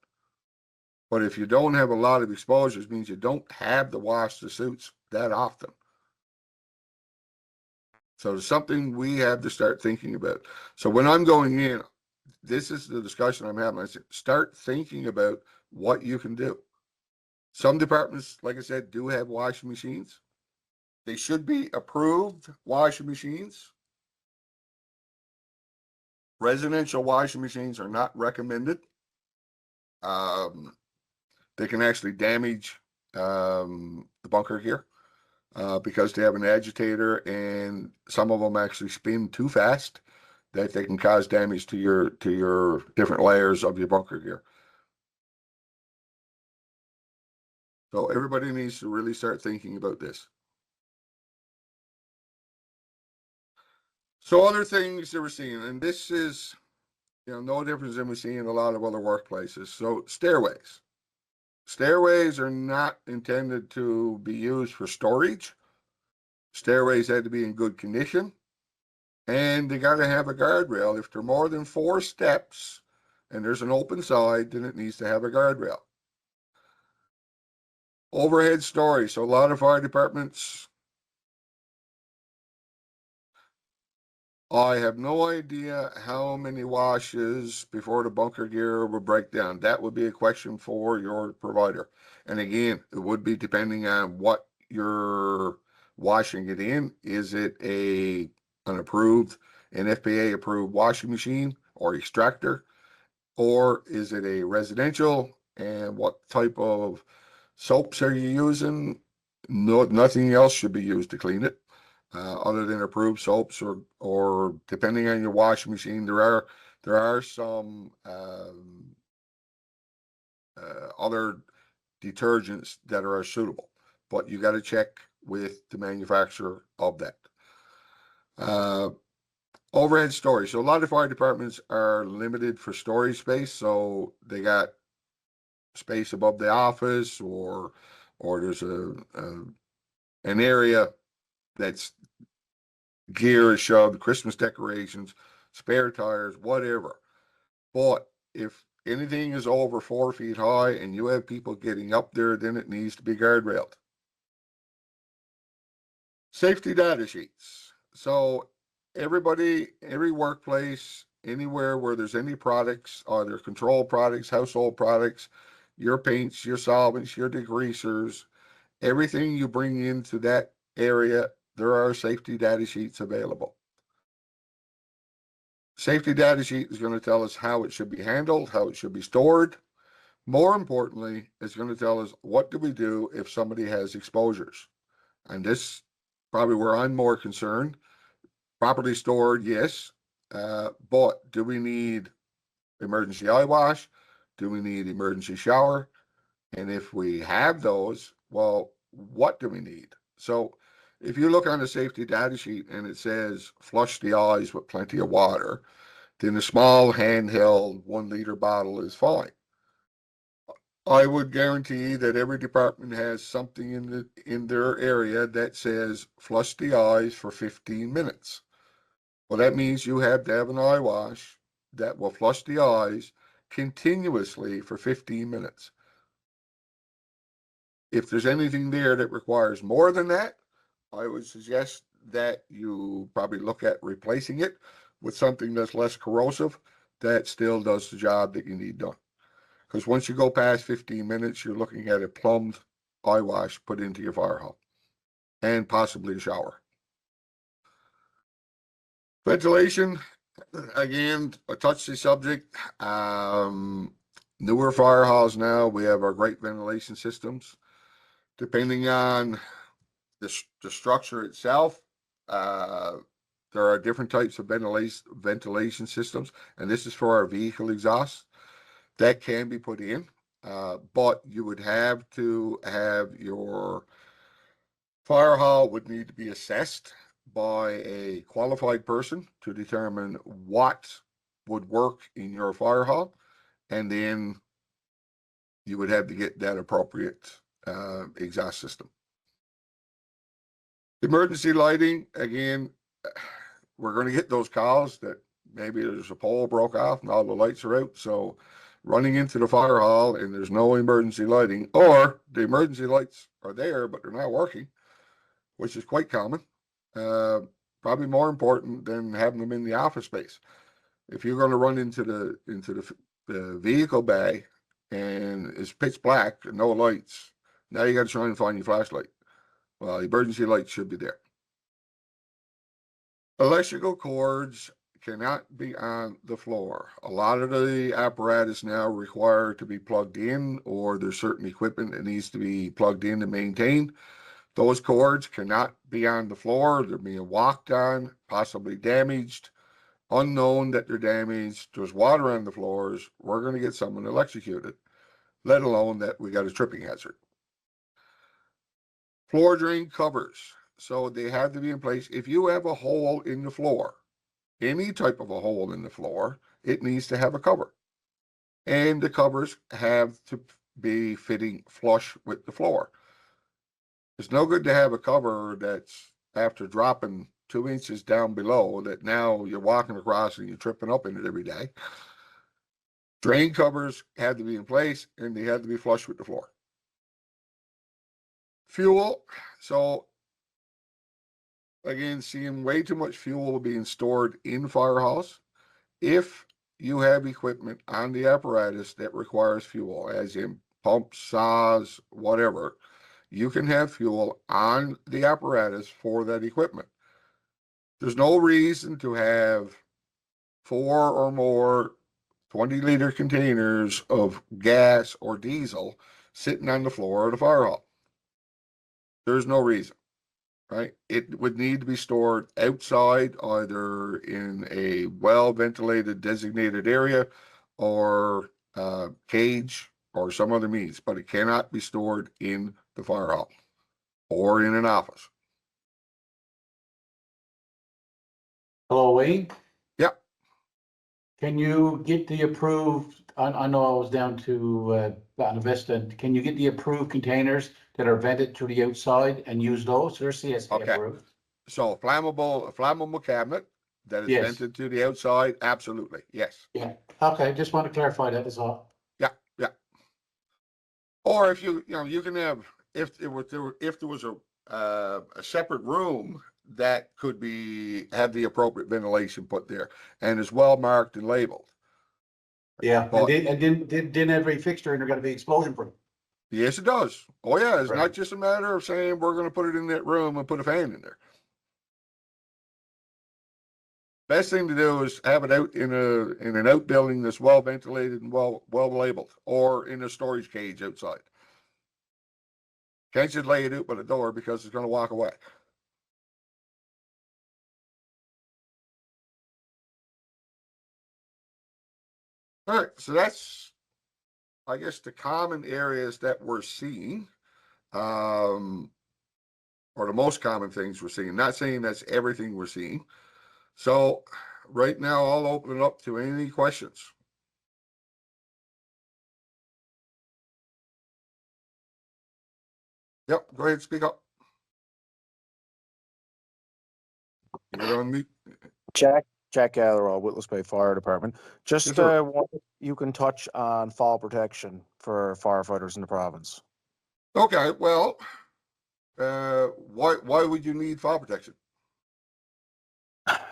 But if you don't have a lot of exposures, it means you don't have to wash the suits that often. So it's something we have to start thinking about. So when I'm going in, this is the discussion I'm having. I said, start thinking about what you can do. Some departments, like I said, do have washing machines. They should be approved washing machines. Residential washing machines are not recommended. They can actually damage the bunker gear because they have an agitator, and some of them actually spin too fast that they can cause damage to your different layers of your bunker gear. So everybody needs to really start thinking about this. So other things that we're seeing, and this is, no difference than we see in a lot of other workplaces. So stairways. Stairways are not intended to be used for storage. Stairways had to be in good condition. And they got to have a guardrail. If they're more than 4 steps and there's an open side, then it needs to have a guardrail. Overhead storage. So a lot of fire departments, I have no idea how many washes before the bunker gear will break down. That would be a question for your provider. And again, it would be depending on what you're washing it in. Is it an approved, an FPA approved washing machine or extractor? Or is it a residential? And what type of soaps are you using? No, nothing else should be used to clean it. Other than approved soaps, or depending on your washing machine, there are some other detergents that are suitable, but you got to check with the manufacturer of that. Overhead storage. So a lot of fire departments are limited for storage space, so they got space above the office, or there's an area that's gear is shoved, Christmas decorations, spare tires, whatever. But if anything is over 4 feet high and you have people getting up there, then it needs to be guardrailed. Safety data sheets. So everybody, every workplace, anywhere where there's any products, either control products, household products, your paints, your solvents, your degreasers, everything you bring into that area, there are safety data sheets available. Safety data sheet is going to tell us how it should be handled, how it should be stored. More importantly, it's going to tell us what do we do if somebody has exposures. And this probably where I'm more concerned. Properly stored, yes. But do we need emergency eye wash? Do we need emergency shower? And if we have those, well, what do we need? So if you look on the safety data sheet and it says flush the eyes with plenty of water, then a small handheld 1 liter bottle is fine. I would guarantee that every department has something in their area that says flush the eyes for 15 minutes. Well, that means you have to have an eye wash that will flush the eyes continuously for 15 minutes. If there's anything there that requires more than that, I would suggest that you probably look at replacing it with something that's less corrosive that still does the job that you need done. Because once you go past 15 minutes, you're looking at a plumbed eye wash put into your fire hall and possibly a shower. Ventilation, again, a touchy subject. Newer fire halls now, we have our great ventilation systems. Depending on the structure itself, there are different types of ventilation systems, and this is for our vehicle exhaust that can be put in, but you would have to have your fire hall would need to be assessed by a qualified person to determine what would work in your fire hall, and then you would have to get that appropriate exhaust system. Emergency lighting, again, we're going to get those calls that maybe there's a pole broke off and all the lights are out. So running into the fire hall and there's no emergency lighting, or the emergency lights are there, but they're not working, which is quite common. Probably more important than having them in the office space. If you're going to run into the vehicle bay and it's pitch black and no lights, now you got to try and find your flashlight. Well, emergency lights should be there. Electrical cords cannot be on the floor. A lot of the apparatus now require to be plugged in, or there's certain equipment that needs to be plugged in to maintain. Those cords cannot be on the floor. They're being walked on, possibly damaged, unknown that they're damaged. There's water on the floors. We're going to get someone electrocuted, let alone that we got a tripping hazard. Floor drain covers. So they have to be in place. If you have a hole in the floor, any type of a hole in the floor, it needs to have a cover. And the covers have to be fitting flush with the floor. It's no good to have a cover that's after dropping 2 inches down below that now you're walking across and you're tripping up in it every day. Drain covers had to be in place and they had to be flush with the floor. Fuel. So again, seeing way too much fuel being stored in fire halls. If you have equipment on the apparatus that requires fuel, as in pumps, saws, whatever, you can have fuel on the apparatus for that equipment. There's no reason to have 4 or more 20-liter containers of gas or diesel sitting on the floor of the fire hall. There's no reason. Right? It would need to be stored outside, either in a well-ventilated designated area or cage or some other means, but it cannot be stored in the fire hall or in an office. Hello, Wayne. Yep. Can you get the approved, I know I was down to Latin Vista, can you get the approved containers that are vented to the outside and use those? They're CSA Okay. approved. So a flammable cabinet that is Yes. vented to the outside, absolutely, yes. Yeah, okay, just want to clarify that is all. Yeah, yeah. Or if you can have, if there was a separate room that could have the appropriate ventilation put there and is well marked and labeled. Yeah, But and then every fixture in there got to be explosion proof. yes, it does. Oh yeah, it's Right. not just a matter of saying we're going to put it in that room and put a fan in there. Best thing to do is have it out in an outbuilding that's well ventilated and well labeled, or in a storage cage outside. Can't just lay it out by the door because it's going to walk away. All right, so that's, I guess, the common areas that we're seeing, or the most common things we're seeing. Not saying that's everything we're seeing. So right now, I'll open it up to any questions. Yep, go ahead, speak up. You're on mute. Jack Gatherall, Witless Bay Fire Department. Just Yes, sir. what you can touch on fall protection for firefighters in the province. Okay, well, why would you need fire protection?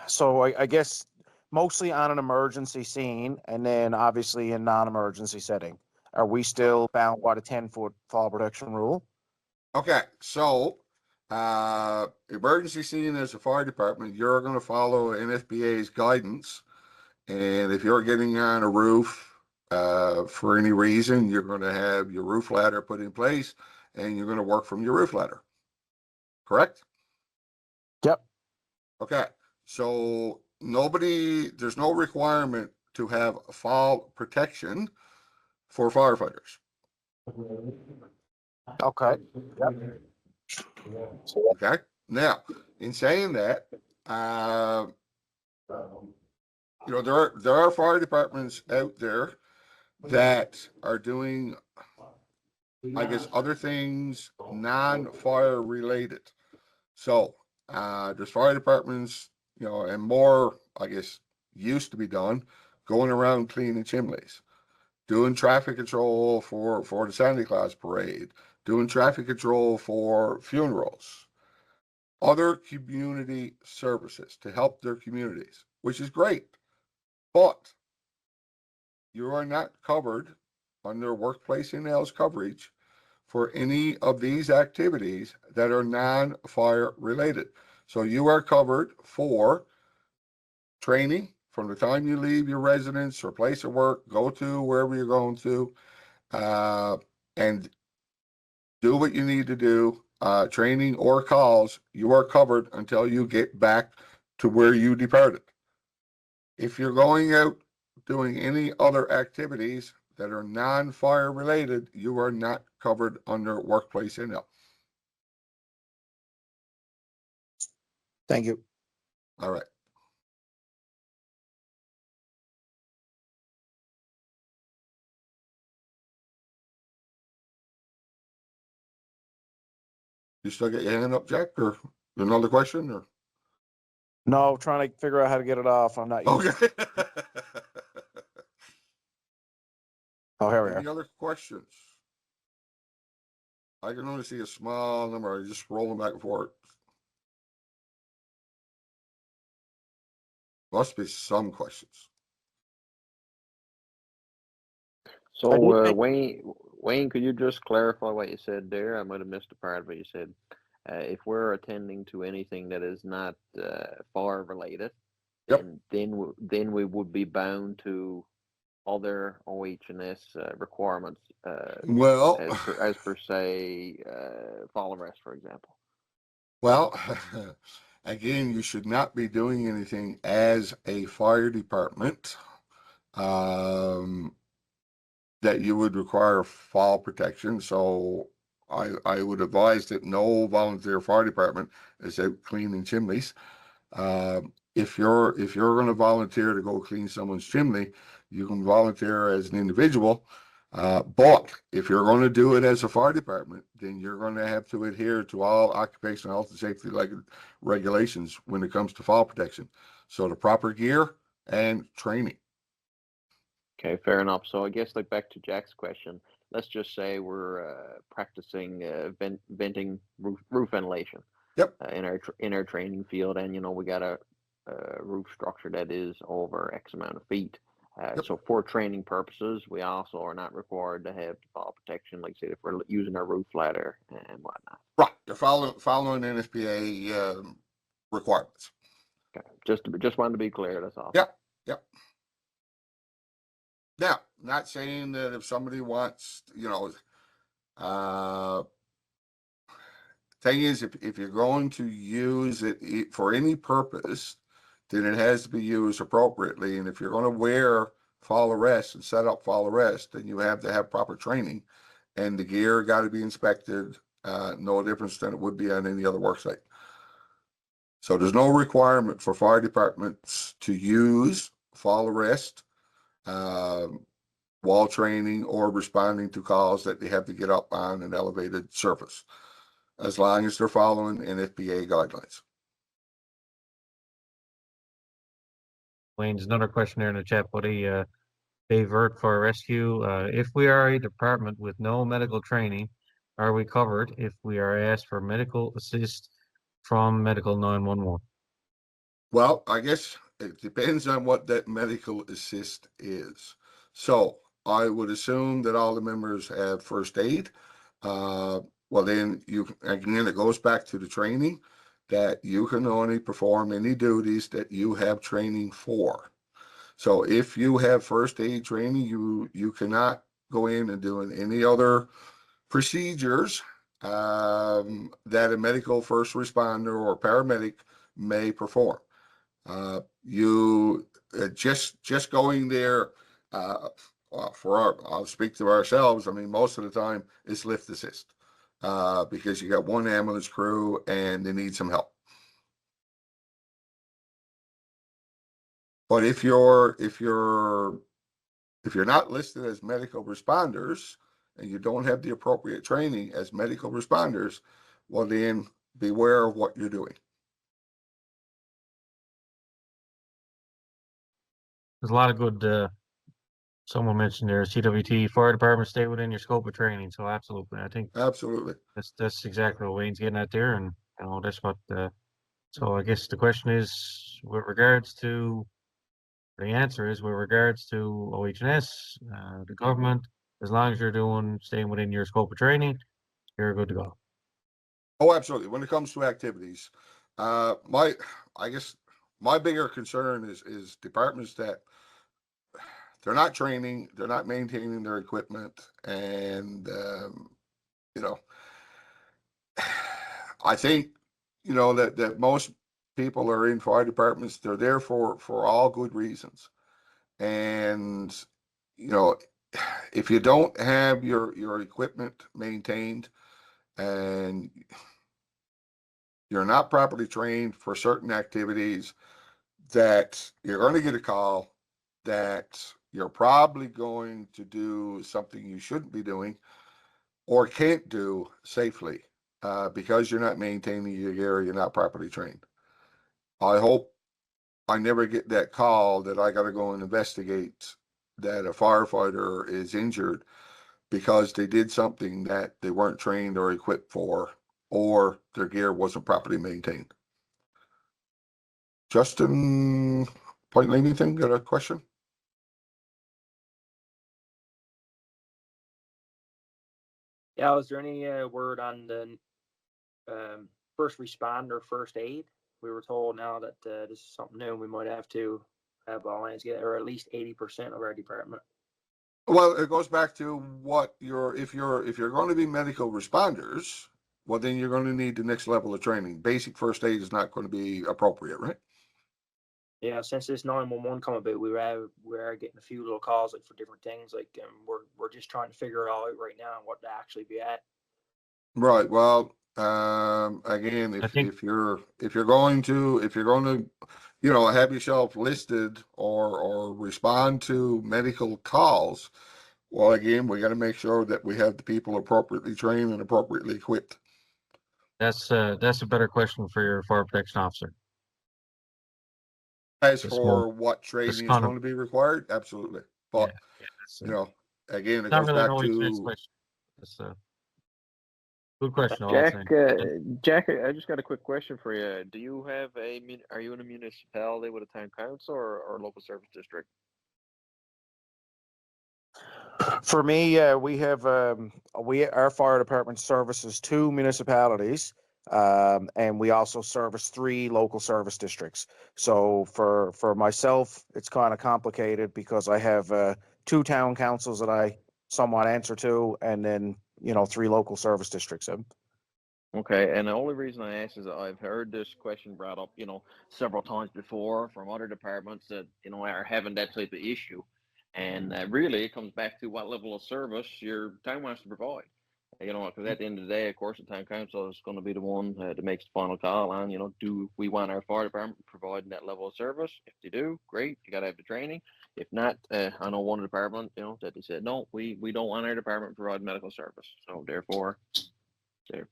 So I guess mostly on an emergency scene, and then obviously in non-emergency setting. Are we still bound by the 10-foot fall protection rule? Okay, so emergency scene as a fire department, you're going to follow NFPA's guidance, and if you're getting on a roof for any reason, you're going to have your roof ladder put in place, and you're going to work from your roof ladder. Correct? Yep. Okay, so there's no requirement to have fall protection for firefighters. Okay. Yep. Okay, now in saying that, there are fire departments out there that are doing, I guess, other things non-fire related. So there's fire departments, and more, I guess, used to be done going around cleaning chimneys, doing traffic control for the Santa Claus parade, doing traffic control for funerals, other community services to help their communities, which is great. But you are not covered under workplace in-house coverage for any of these activities that are non-fire related. So you are covered for training from the time you leave your residence or place of work, go to wherever you're going to, and do what you need to do, training or calls, you are covered until you get back to where you departed. If you're going out doing any other activities that are non-fire related, you are not covered under workplace in-house. Thank you. All right. You still got your hand up, Jack, or another question, or? No, trying to figure out how to get it off. I'm not used to. Okay. Oh, here we are. Any other questions? I can only see a small number. I just roll them back and forth. Must be some questions. So, I did make- Wayne, could you just clarify what you said there? I might have missed a part of what you said. If we're attending to anything that is not fire related, Yep. then we would be bound to other OH&S requirements, Well, as per say fall arrest, for example. well, again, you should not be doing anything as a fire department that you would require fall protection. So I would advise that no volunteer fire department is out cleaning chimneys. If you're going to volunteer to go clean someone's chimney, you can volunteer as an individual. But if you're going to do it as a fire department, then you're going to have to adhere to all occupational health and safety regulations when it comes to fall protection. So the proper gear and training. Okay, fair enough. So I guess like back to Jack's question, let's just say we're practicing venting roof ventilation. Yep. In our training field, and we got a roof structure that is over X amount of feet. Yep. So for training purposes, we also are not required to have fall protection, like say if we're using our roof ladder and whatnot. Right, you're following NFPA requirements. Okay. Just wanted to be clear. That's all. Yep. Now, not saying that if somebody wants, thing is, if you're going to use it for any purpose, then it has to be used appropriately. And if you're going to wear fall arrest and set up fall arrest, then you have to have proper training, and the gear got to be inspected. No difference than it would be on any other work site. So there's no requirement for fire departments to use fall arrest while training or responding to calls that they have to get up on an elevated surface. as long as they're following NFPA guidelines. Wayne's another question there in the chat, buddy. Dave Vert for rescue. If we are a department with no medical training, are we covered if we are asked for medical assist from medical 911? Well, I guess it depends on what that medical assist is. So I would assume that all the members have first aid. Well, then again, it goes back to the training that you can only perform any duties that you have training for. So if you have first aid training, you cannot go in and do any other procedures that a medical first responder or paramedic may perform. You just going there I'll speak to ourselves. I mean, most of the time it's lift assist because you got one ambulance crew and they need some help. But if you're not listed as medical responders and you don't have the appropriate training as medical responders, well, then beware of what you're doing. There's a lot of good, someone mentioned there, CWT, fire department, stay within your scope of training. So absolutely. I think Absolutely. that's exactly what Wayne's getting at there. And, you know, that's what, so I guess the question is with regards to, the answer is with regards to OHS, the government, as long as you're staying within your scope of training, you're good to go. Oh, absolutely. When it comes to activities, I guess my bigger concern is departments that they're not training, they're not maintaining their equipment, and you know, I think that most people are in fire departments. They're there for all good reasons, and you know, if you don't have your equipment maintained and you're not properly trained for certain activities, that you're going to get a call that you're probably going to do something you shouldn't be doing or can't do safely because you're not maintaining your gear, you're not properly trained. I hope I never get that call that I got to go and investigate that a firefighter is injured because they did something that they weren't trained or equipped for, or their gear wasn't properly maintained. Justin, Point Leamington, got a question? Yeah, was there any word on the first responder first aid? We were told now that this is something new. We might have to have all hands get, or at least 80% of our department. Well, it goes back to what if you're going to be medical responders, well, then you're going to need the next level of training. Basic first aid is not going to be appropriate, right? Yeah, since this 911 come about, we are getting a few little calls like for different things. Like we're just trying to figure it all out right now and what to actually be at. Right. Well, again, I think if you're going to, have yourself listed or respond to medical calls, well, again, we got to make sure that we have the people appropriately trained and appropriately equipped. that's a better question for your fire protection officer. As It's for more, what training is kind of, going to be required, absolutely. yeah, But that's, again, it not goes really an back OHS to question. It's a good question. All I'm Jack, saying. Jack, I just got a quick question for you. Do you have are you in a municipality with a town council or local service district? For me, we have our fire department services 2 municipalities, and we also service 3 local service districts. So for myself, it's kind of complicated because I have 2 town councils that I somewhat answer to, and then 3 local service districts. Okay, and the only reason I ask is that I've heard this question brought up, several times before from other departments that, are having that type of issue. And really, it comes back to what level of service your town wants to provide. Because at the end of the day, of course, the town council is going to be the one that makes the final call on, do we want our fire department providing that level of service? If they do, great, you got to have the training. If not, I know one department, that they said, no, we don't want our department to provide medical service. So therefore, They're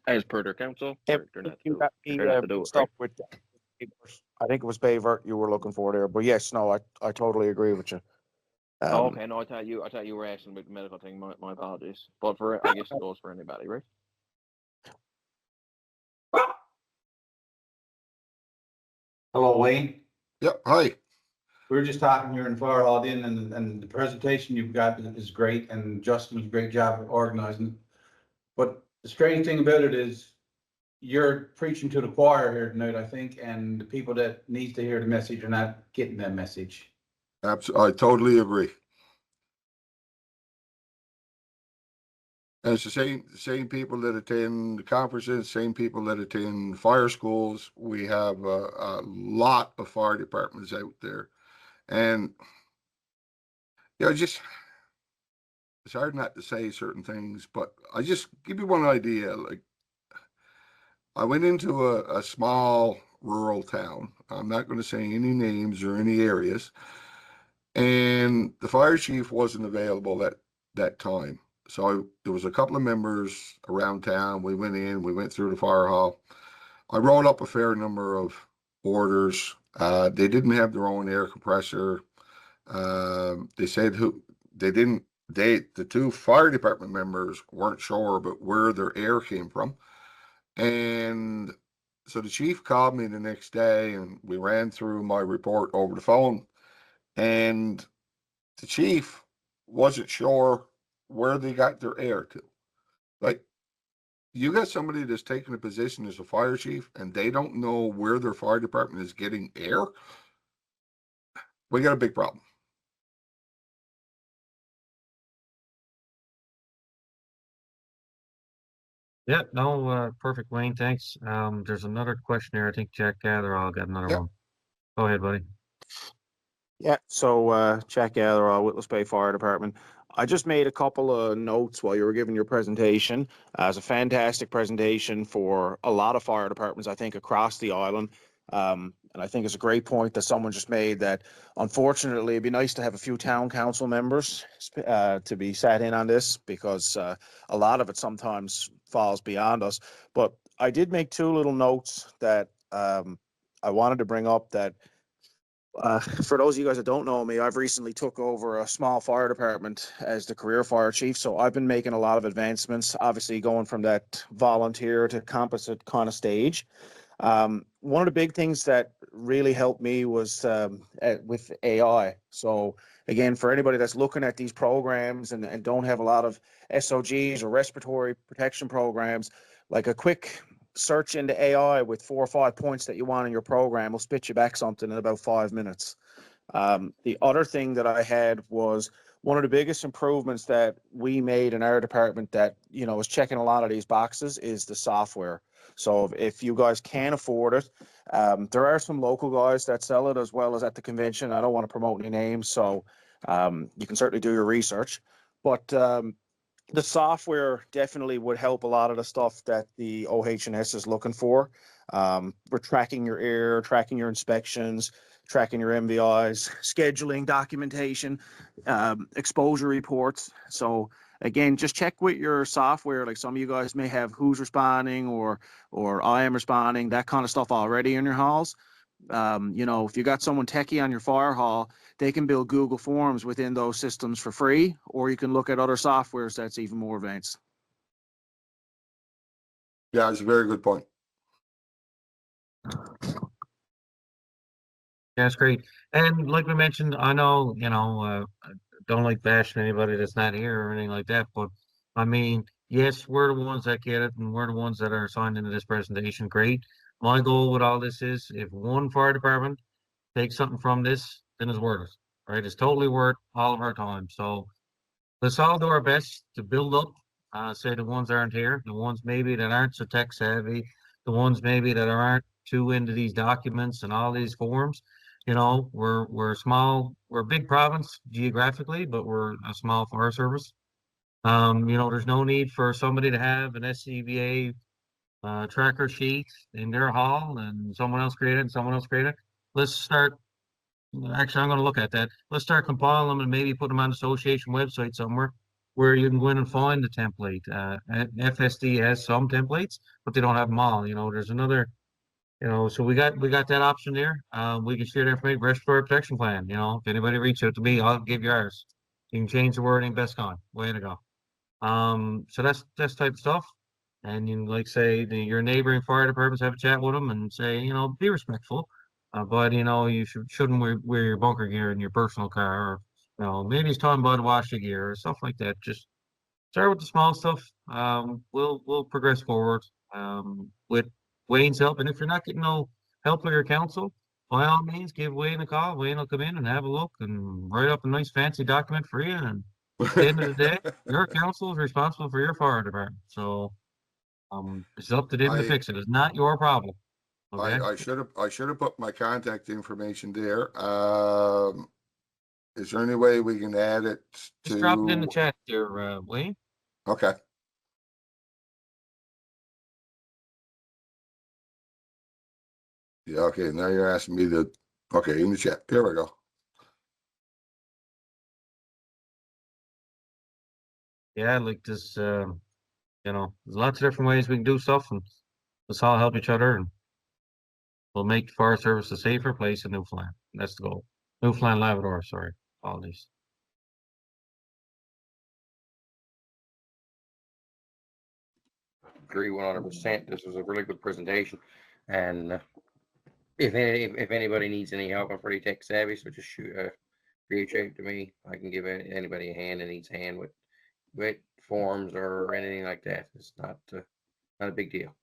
as per their council, they're not to You do got it. me They're not to do it, mixed right? up with, I think it was Bayvert you were looking for there, but yes, no, I totally agree with you. Oh, okay, no, I thought you were asking about the medical thing. My apologies. But I guess it goes for anybody, right? Hello, Wayne. Yep, hi. We were just talking here in Fire Hall Inn, and the presentation you've got is great, and Justin was a great job of organizing. But the strange thing about it is you're preaching to the choir here tonight, I think, and the people that needs to hear the message are not getting that message. Absolutely, I totally agree. And it's the same people that attend the conferences, same people that attend fire schools. We have a lot of fire departments out there. And, just, it's hard not to say certain things, but I just give you one idea. Like, I went into a small rural town. I'm not going to say any names or any areas. And the fire chief wasn't available at that time. So there was a couple of members around town. We went through the fire hall. I wrote up a fair number of orders. They didn't have their own air compressor. They said the two fire department members weren't sure about where their air came from. And so the chief called me the next day and we ran through my report over the phone. And the chief wasn't sure where they got their air to. Like, you got somebody that's taking a position as a fire chief and they don't know where their fire department is getting air. We got a big problem. Yeah, no, perfect, Wayne. Thanks. There's another question here. I think Jack Gatherall got another Yep. one. Go ahead, buddy. Yeah, so Jack Gatherall, Whittlesey Bay Fire Department. I just made a couple of notes while you were giving your presentation. It's a fantastic presentation for a lot of fire departments, I think, across the island. And I think it's a great point that someone just made that unfortunately it'd be nice to have a few town council members to be sat in on this because a lot of it sometimes falls beyond us. But I did make two little notes that I wanted to bring up that for those of you guys that don't know me, I've recently took over a small fire department as the career fire chief. So I've been making a lot of advancements, obviously going from that volunteer to composite kind of stage. One of the big things that really helped me was with AI. So again, for anybody that's looking at these programs and don't have a lot of SOGs or respiratory protection programs, like a quick search into AI with 4 or 5 points that you want in your program will spit you back something in about 5 minutes. The other thing that I had was one of the biggest improvements that we made in our department that, is checking a lot of these boxes is the software. So if you guys can afford it, there are some local guys that sell it as well as at the convention. I don't want to promote any names, so you can certainly do your research. But the software definitely would help a lot of the stuff that the OHS is looking for. We're tracking your air, tracking your inspections, tracking your MVIs, scheduling documentation, exposure reports. So again, just check with your software. Like some of you guys may have who's responding or I am responding, that kind of stuff already in your halls. If you got someone techie on your fire hall, they can build Google Forms within those systems for free, or you can look at other softwares that's even more advanced. Yeah, it's a very good point. Yeah, that's great. And like we mentioned, I know, don't like bashing anybody that's not here or anything like that, but I mean, yes, we're the ones that get it and we're the ones that are signed into this presentation. Great. My goal with all this is if one fire department takes something from this, then it's worth it, right? It's totally worth all of our time. So let's all do our best to build up, say the ones that aren't here, the ones maybe that aren't so tech savvy, the ones maybe that aren't too into these documents and all these forms. We're small, we're a big province geographically, but we're a small fire service. There's no need for somebody to have an SCBA tracker sheet in their hall and someone else create it and someone else create it. Let's start. Actually, I'm going to look at that. Let's start compiling them and maybe put them on the association website somewhere. where you can go in and find the template. FSD has some templates, but they don't have them all. There's another, so we got that option there. We can share the information, respiratory protection plan. If anybody reach out to me, I'll give you ours. You can change the wording, best con. Way to go. So that's type of stuff. And you can, like, say your neighboring fire departments, have a chat with them and say, be respectful. But you shouldn't wear your bunker gear in your personal car, or maybe he's talking about wash your gear or stuff like that. Just start with the small stuff. We'll progress forward with Wayne's help. And if you're not getting no help with your council, by all means, give Wayne a call. Wayne will come in and have a look and write up a nice fancy document for you. And at the end of the day, your council is responsible for your fire department. So it's up to them to I, fix it. It's not your problem. Okay. I should have put my contact information there. Is there any way we can add it Just drop it in the to, chat there, Wayne. okay. Yeah, okay, now you're asking me to, okay, in the chat, here we go. Yeah, like this, there's lots of different ways we can do stuff, and let's all help each other, and we'll make the fire service a safer place in Newfoundland. That's the goal. Newfoundland, Labrador, sorry. Apologies. Agree 100%. This was a really good presentation, and if anybody needs any help, I'm pretty tech savvy, so just reach out to me. I can give anybody a hand that needs a hand with forms or anything like that. It's not a big deal.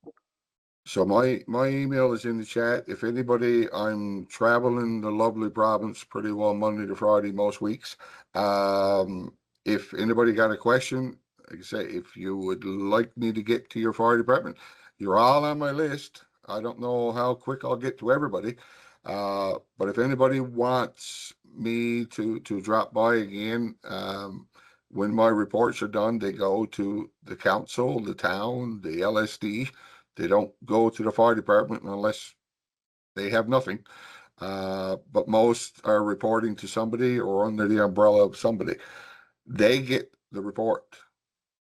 So my email is in the chat. If anybody, I'm traveling the lovely province pretty well Monday to Friday most weeks. If anybody got a question, like I say, if you would like me to get to your fire department, you're all on my list. I don't know how quick I'll get to everybody. But if anybody wants me to drop by again, when my reports are done, they go to the council, the town, the LSD. They don't go to the fire department unless they have nothing. But most are reporting to somebody or under the umbrella of somebody. They get the report.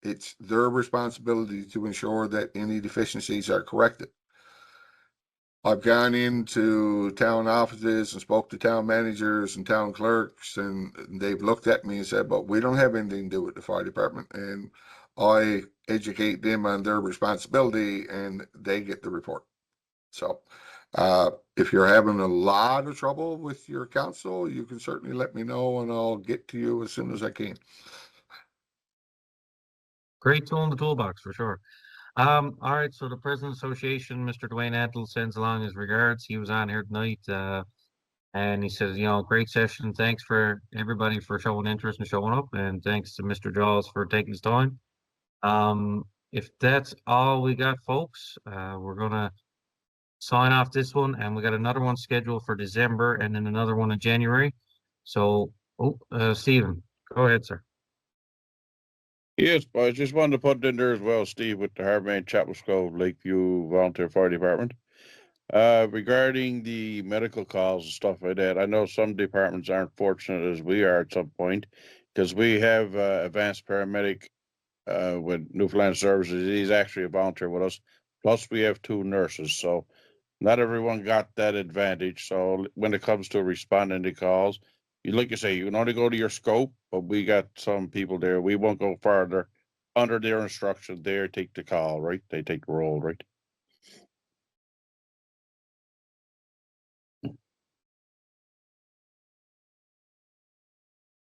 It's their responsibility to ensure that any deficiencies are corrected. I've gone into town offices and spoke to town managers and town clerks, and they've looked at me and said, but we don't have anything to do with the fire department. And I educate them on their responsibility and they get the report. So if you're having a lot of trouble with your council, you can certainly let me know and I'll get to you as soon as I can. Great tool in the toolbox for sure. All right. So the President Association, Mr. Dwayne Attle, sends along his regards. He was on here tonight, and he says, great session. Thanks for everybody for showing interest and showing up, and thanks to Mr. Jaws for taking his time. If that's all we got, folks, we're gonna sign off this one, and we got another one scheduled for December, and then another one in January. So, Stephen, go ahead, sir. Yes, I just wanted to put it in there as well, Steve, with the Harbin Chapel Cove Lakeview Volunteer Fire Department. Regarding the medical calls and stuff like that, I know some departments aren't fortunate as we are at some point, because we have advanced paramedic with Newfoundland Services. He's actually a volunteer with us. Plus, we have 2 nurses, so not everyone got that advantage. So when it comes to responding to calls, like you say, you can only go to your scope, but we got some people there. We won't go farther under their instruction. They take the call, right? They take the role, right?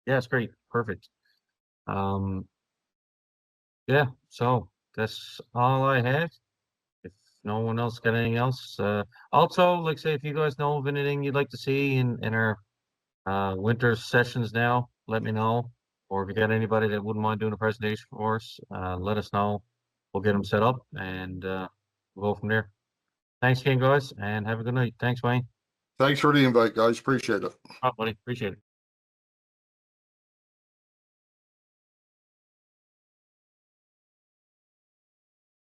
Yeah, it's great. Perfect. Yeah, so that's all I had. If no one else got anything else, also, like say, if you guys know of anything you'd like to see in our winter sessions now, let me know. Or if you got anybody that wouldn't mind doing a presentation for us, let us know. We'll get them set up and we'll go from there. Thanks again, guys, and have a good night. Thanks, Wayne. Thanks for the invite, guys. Appreciate it. Oh, buddy. Appreciate it.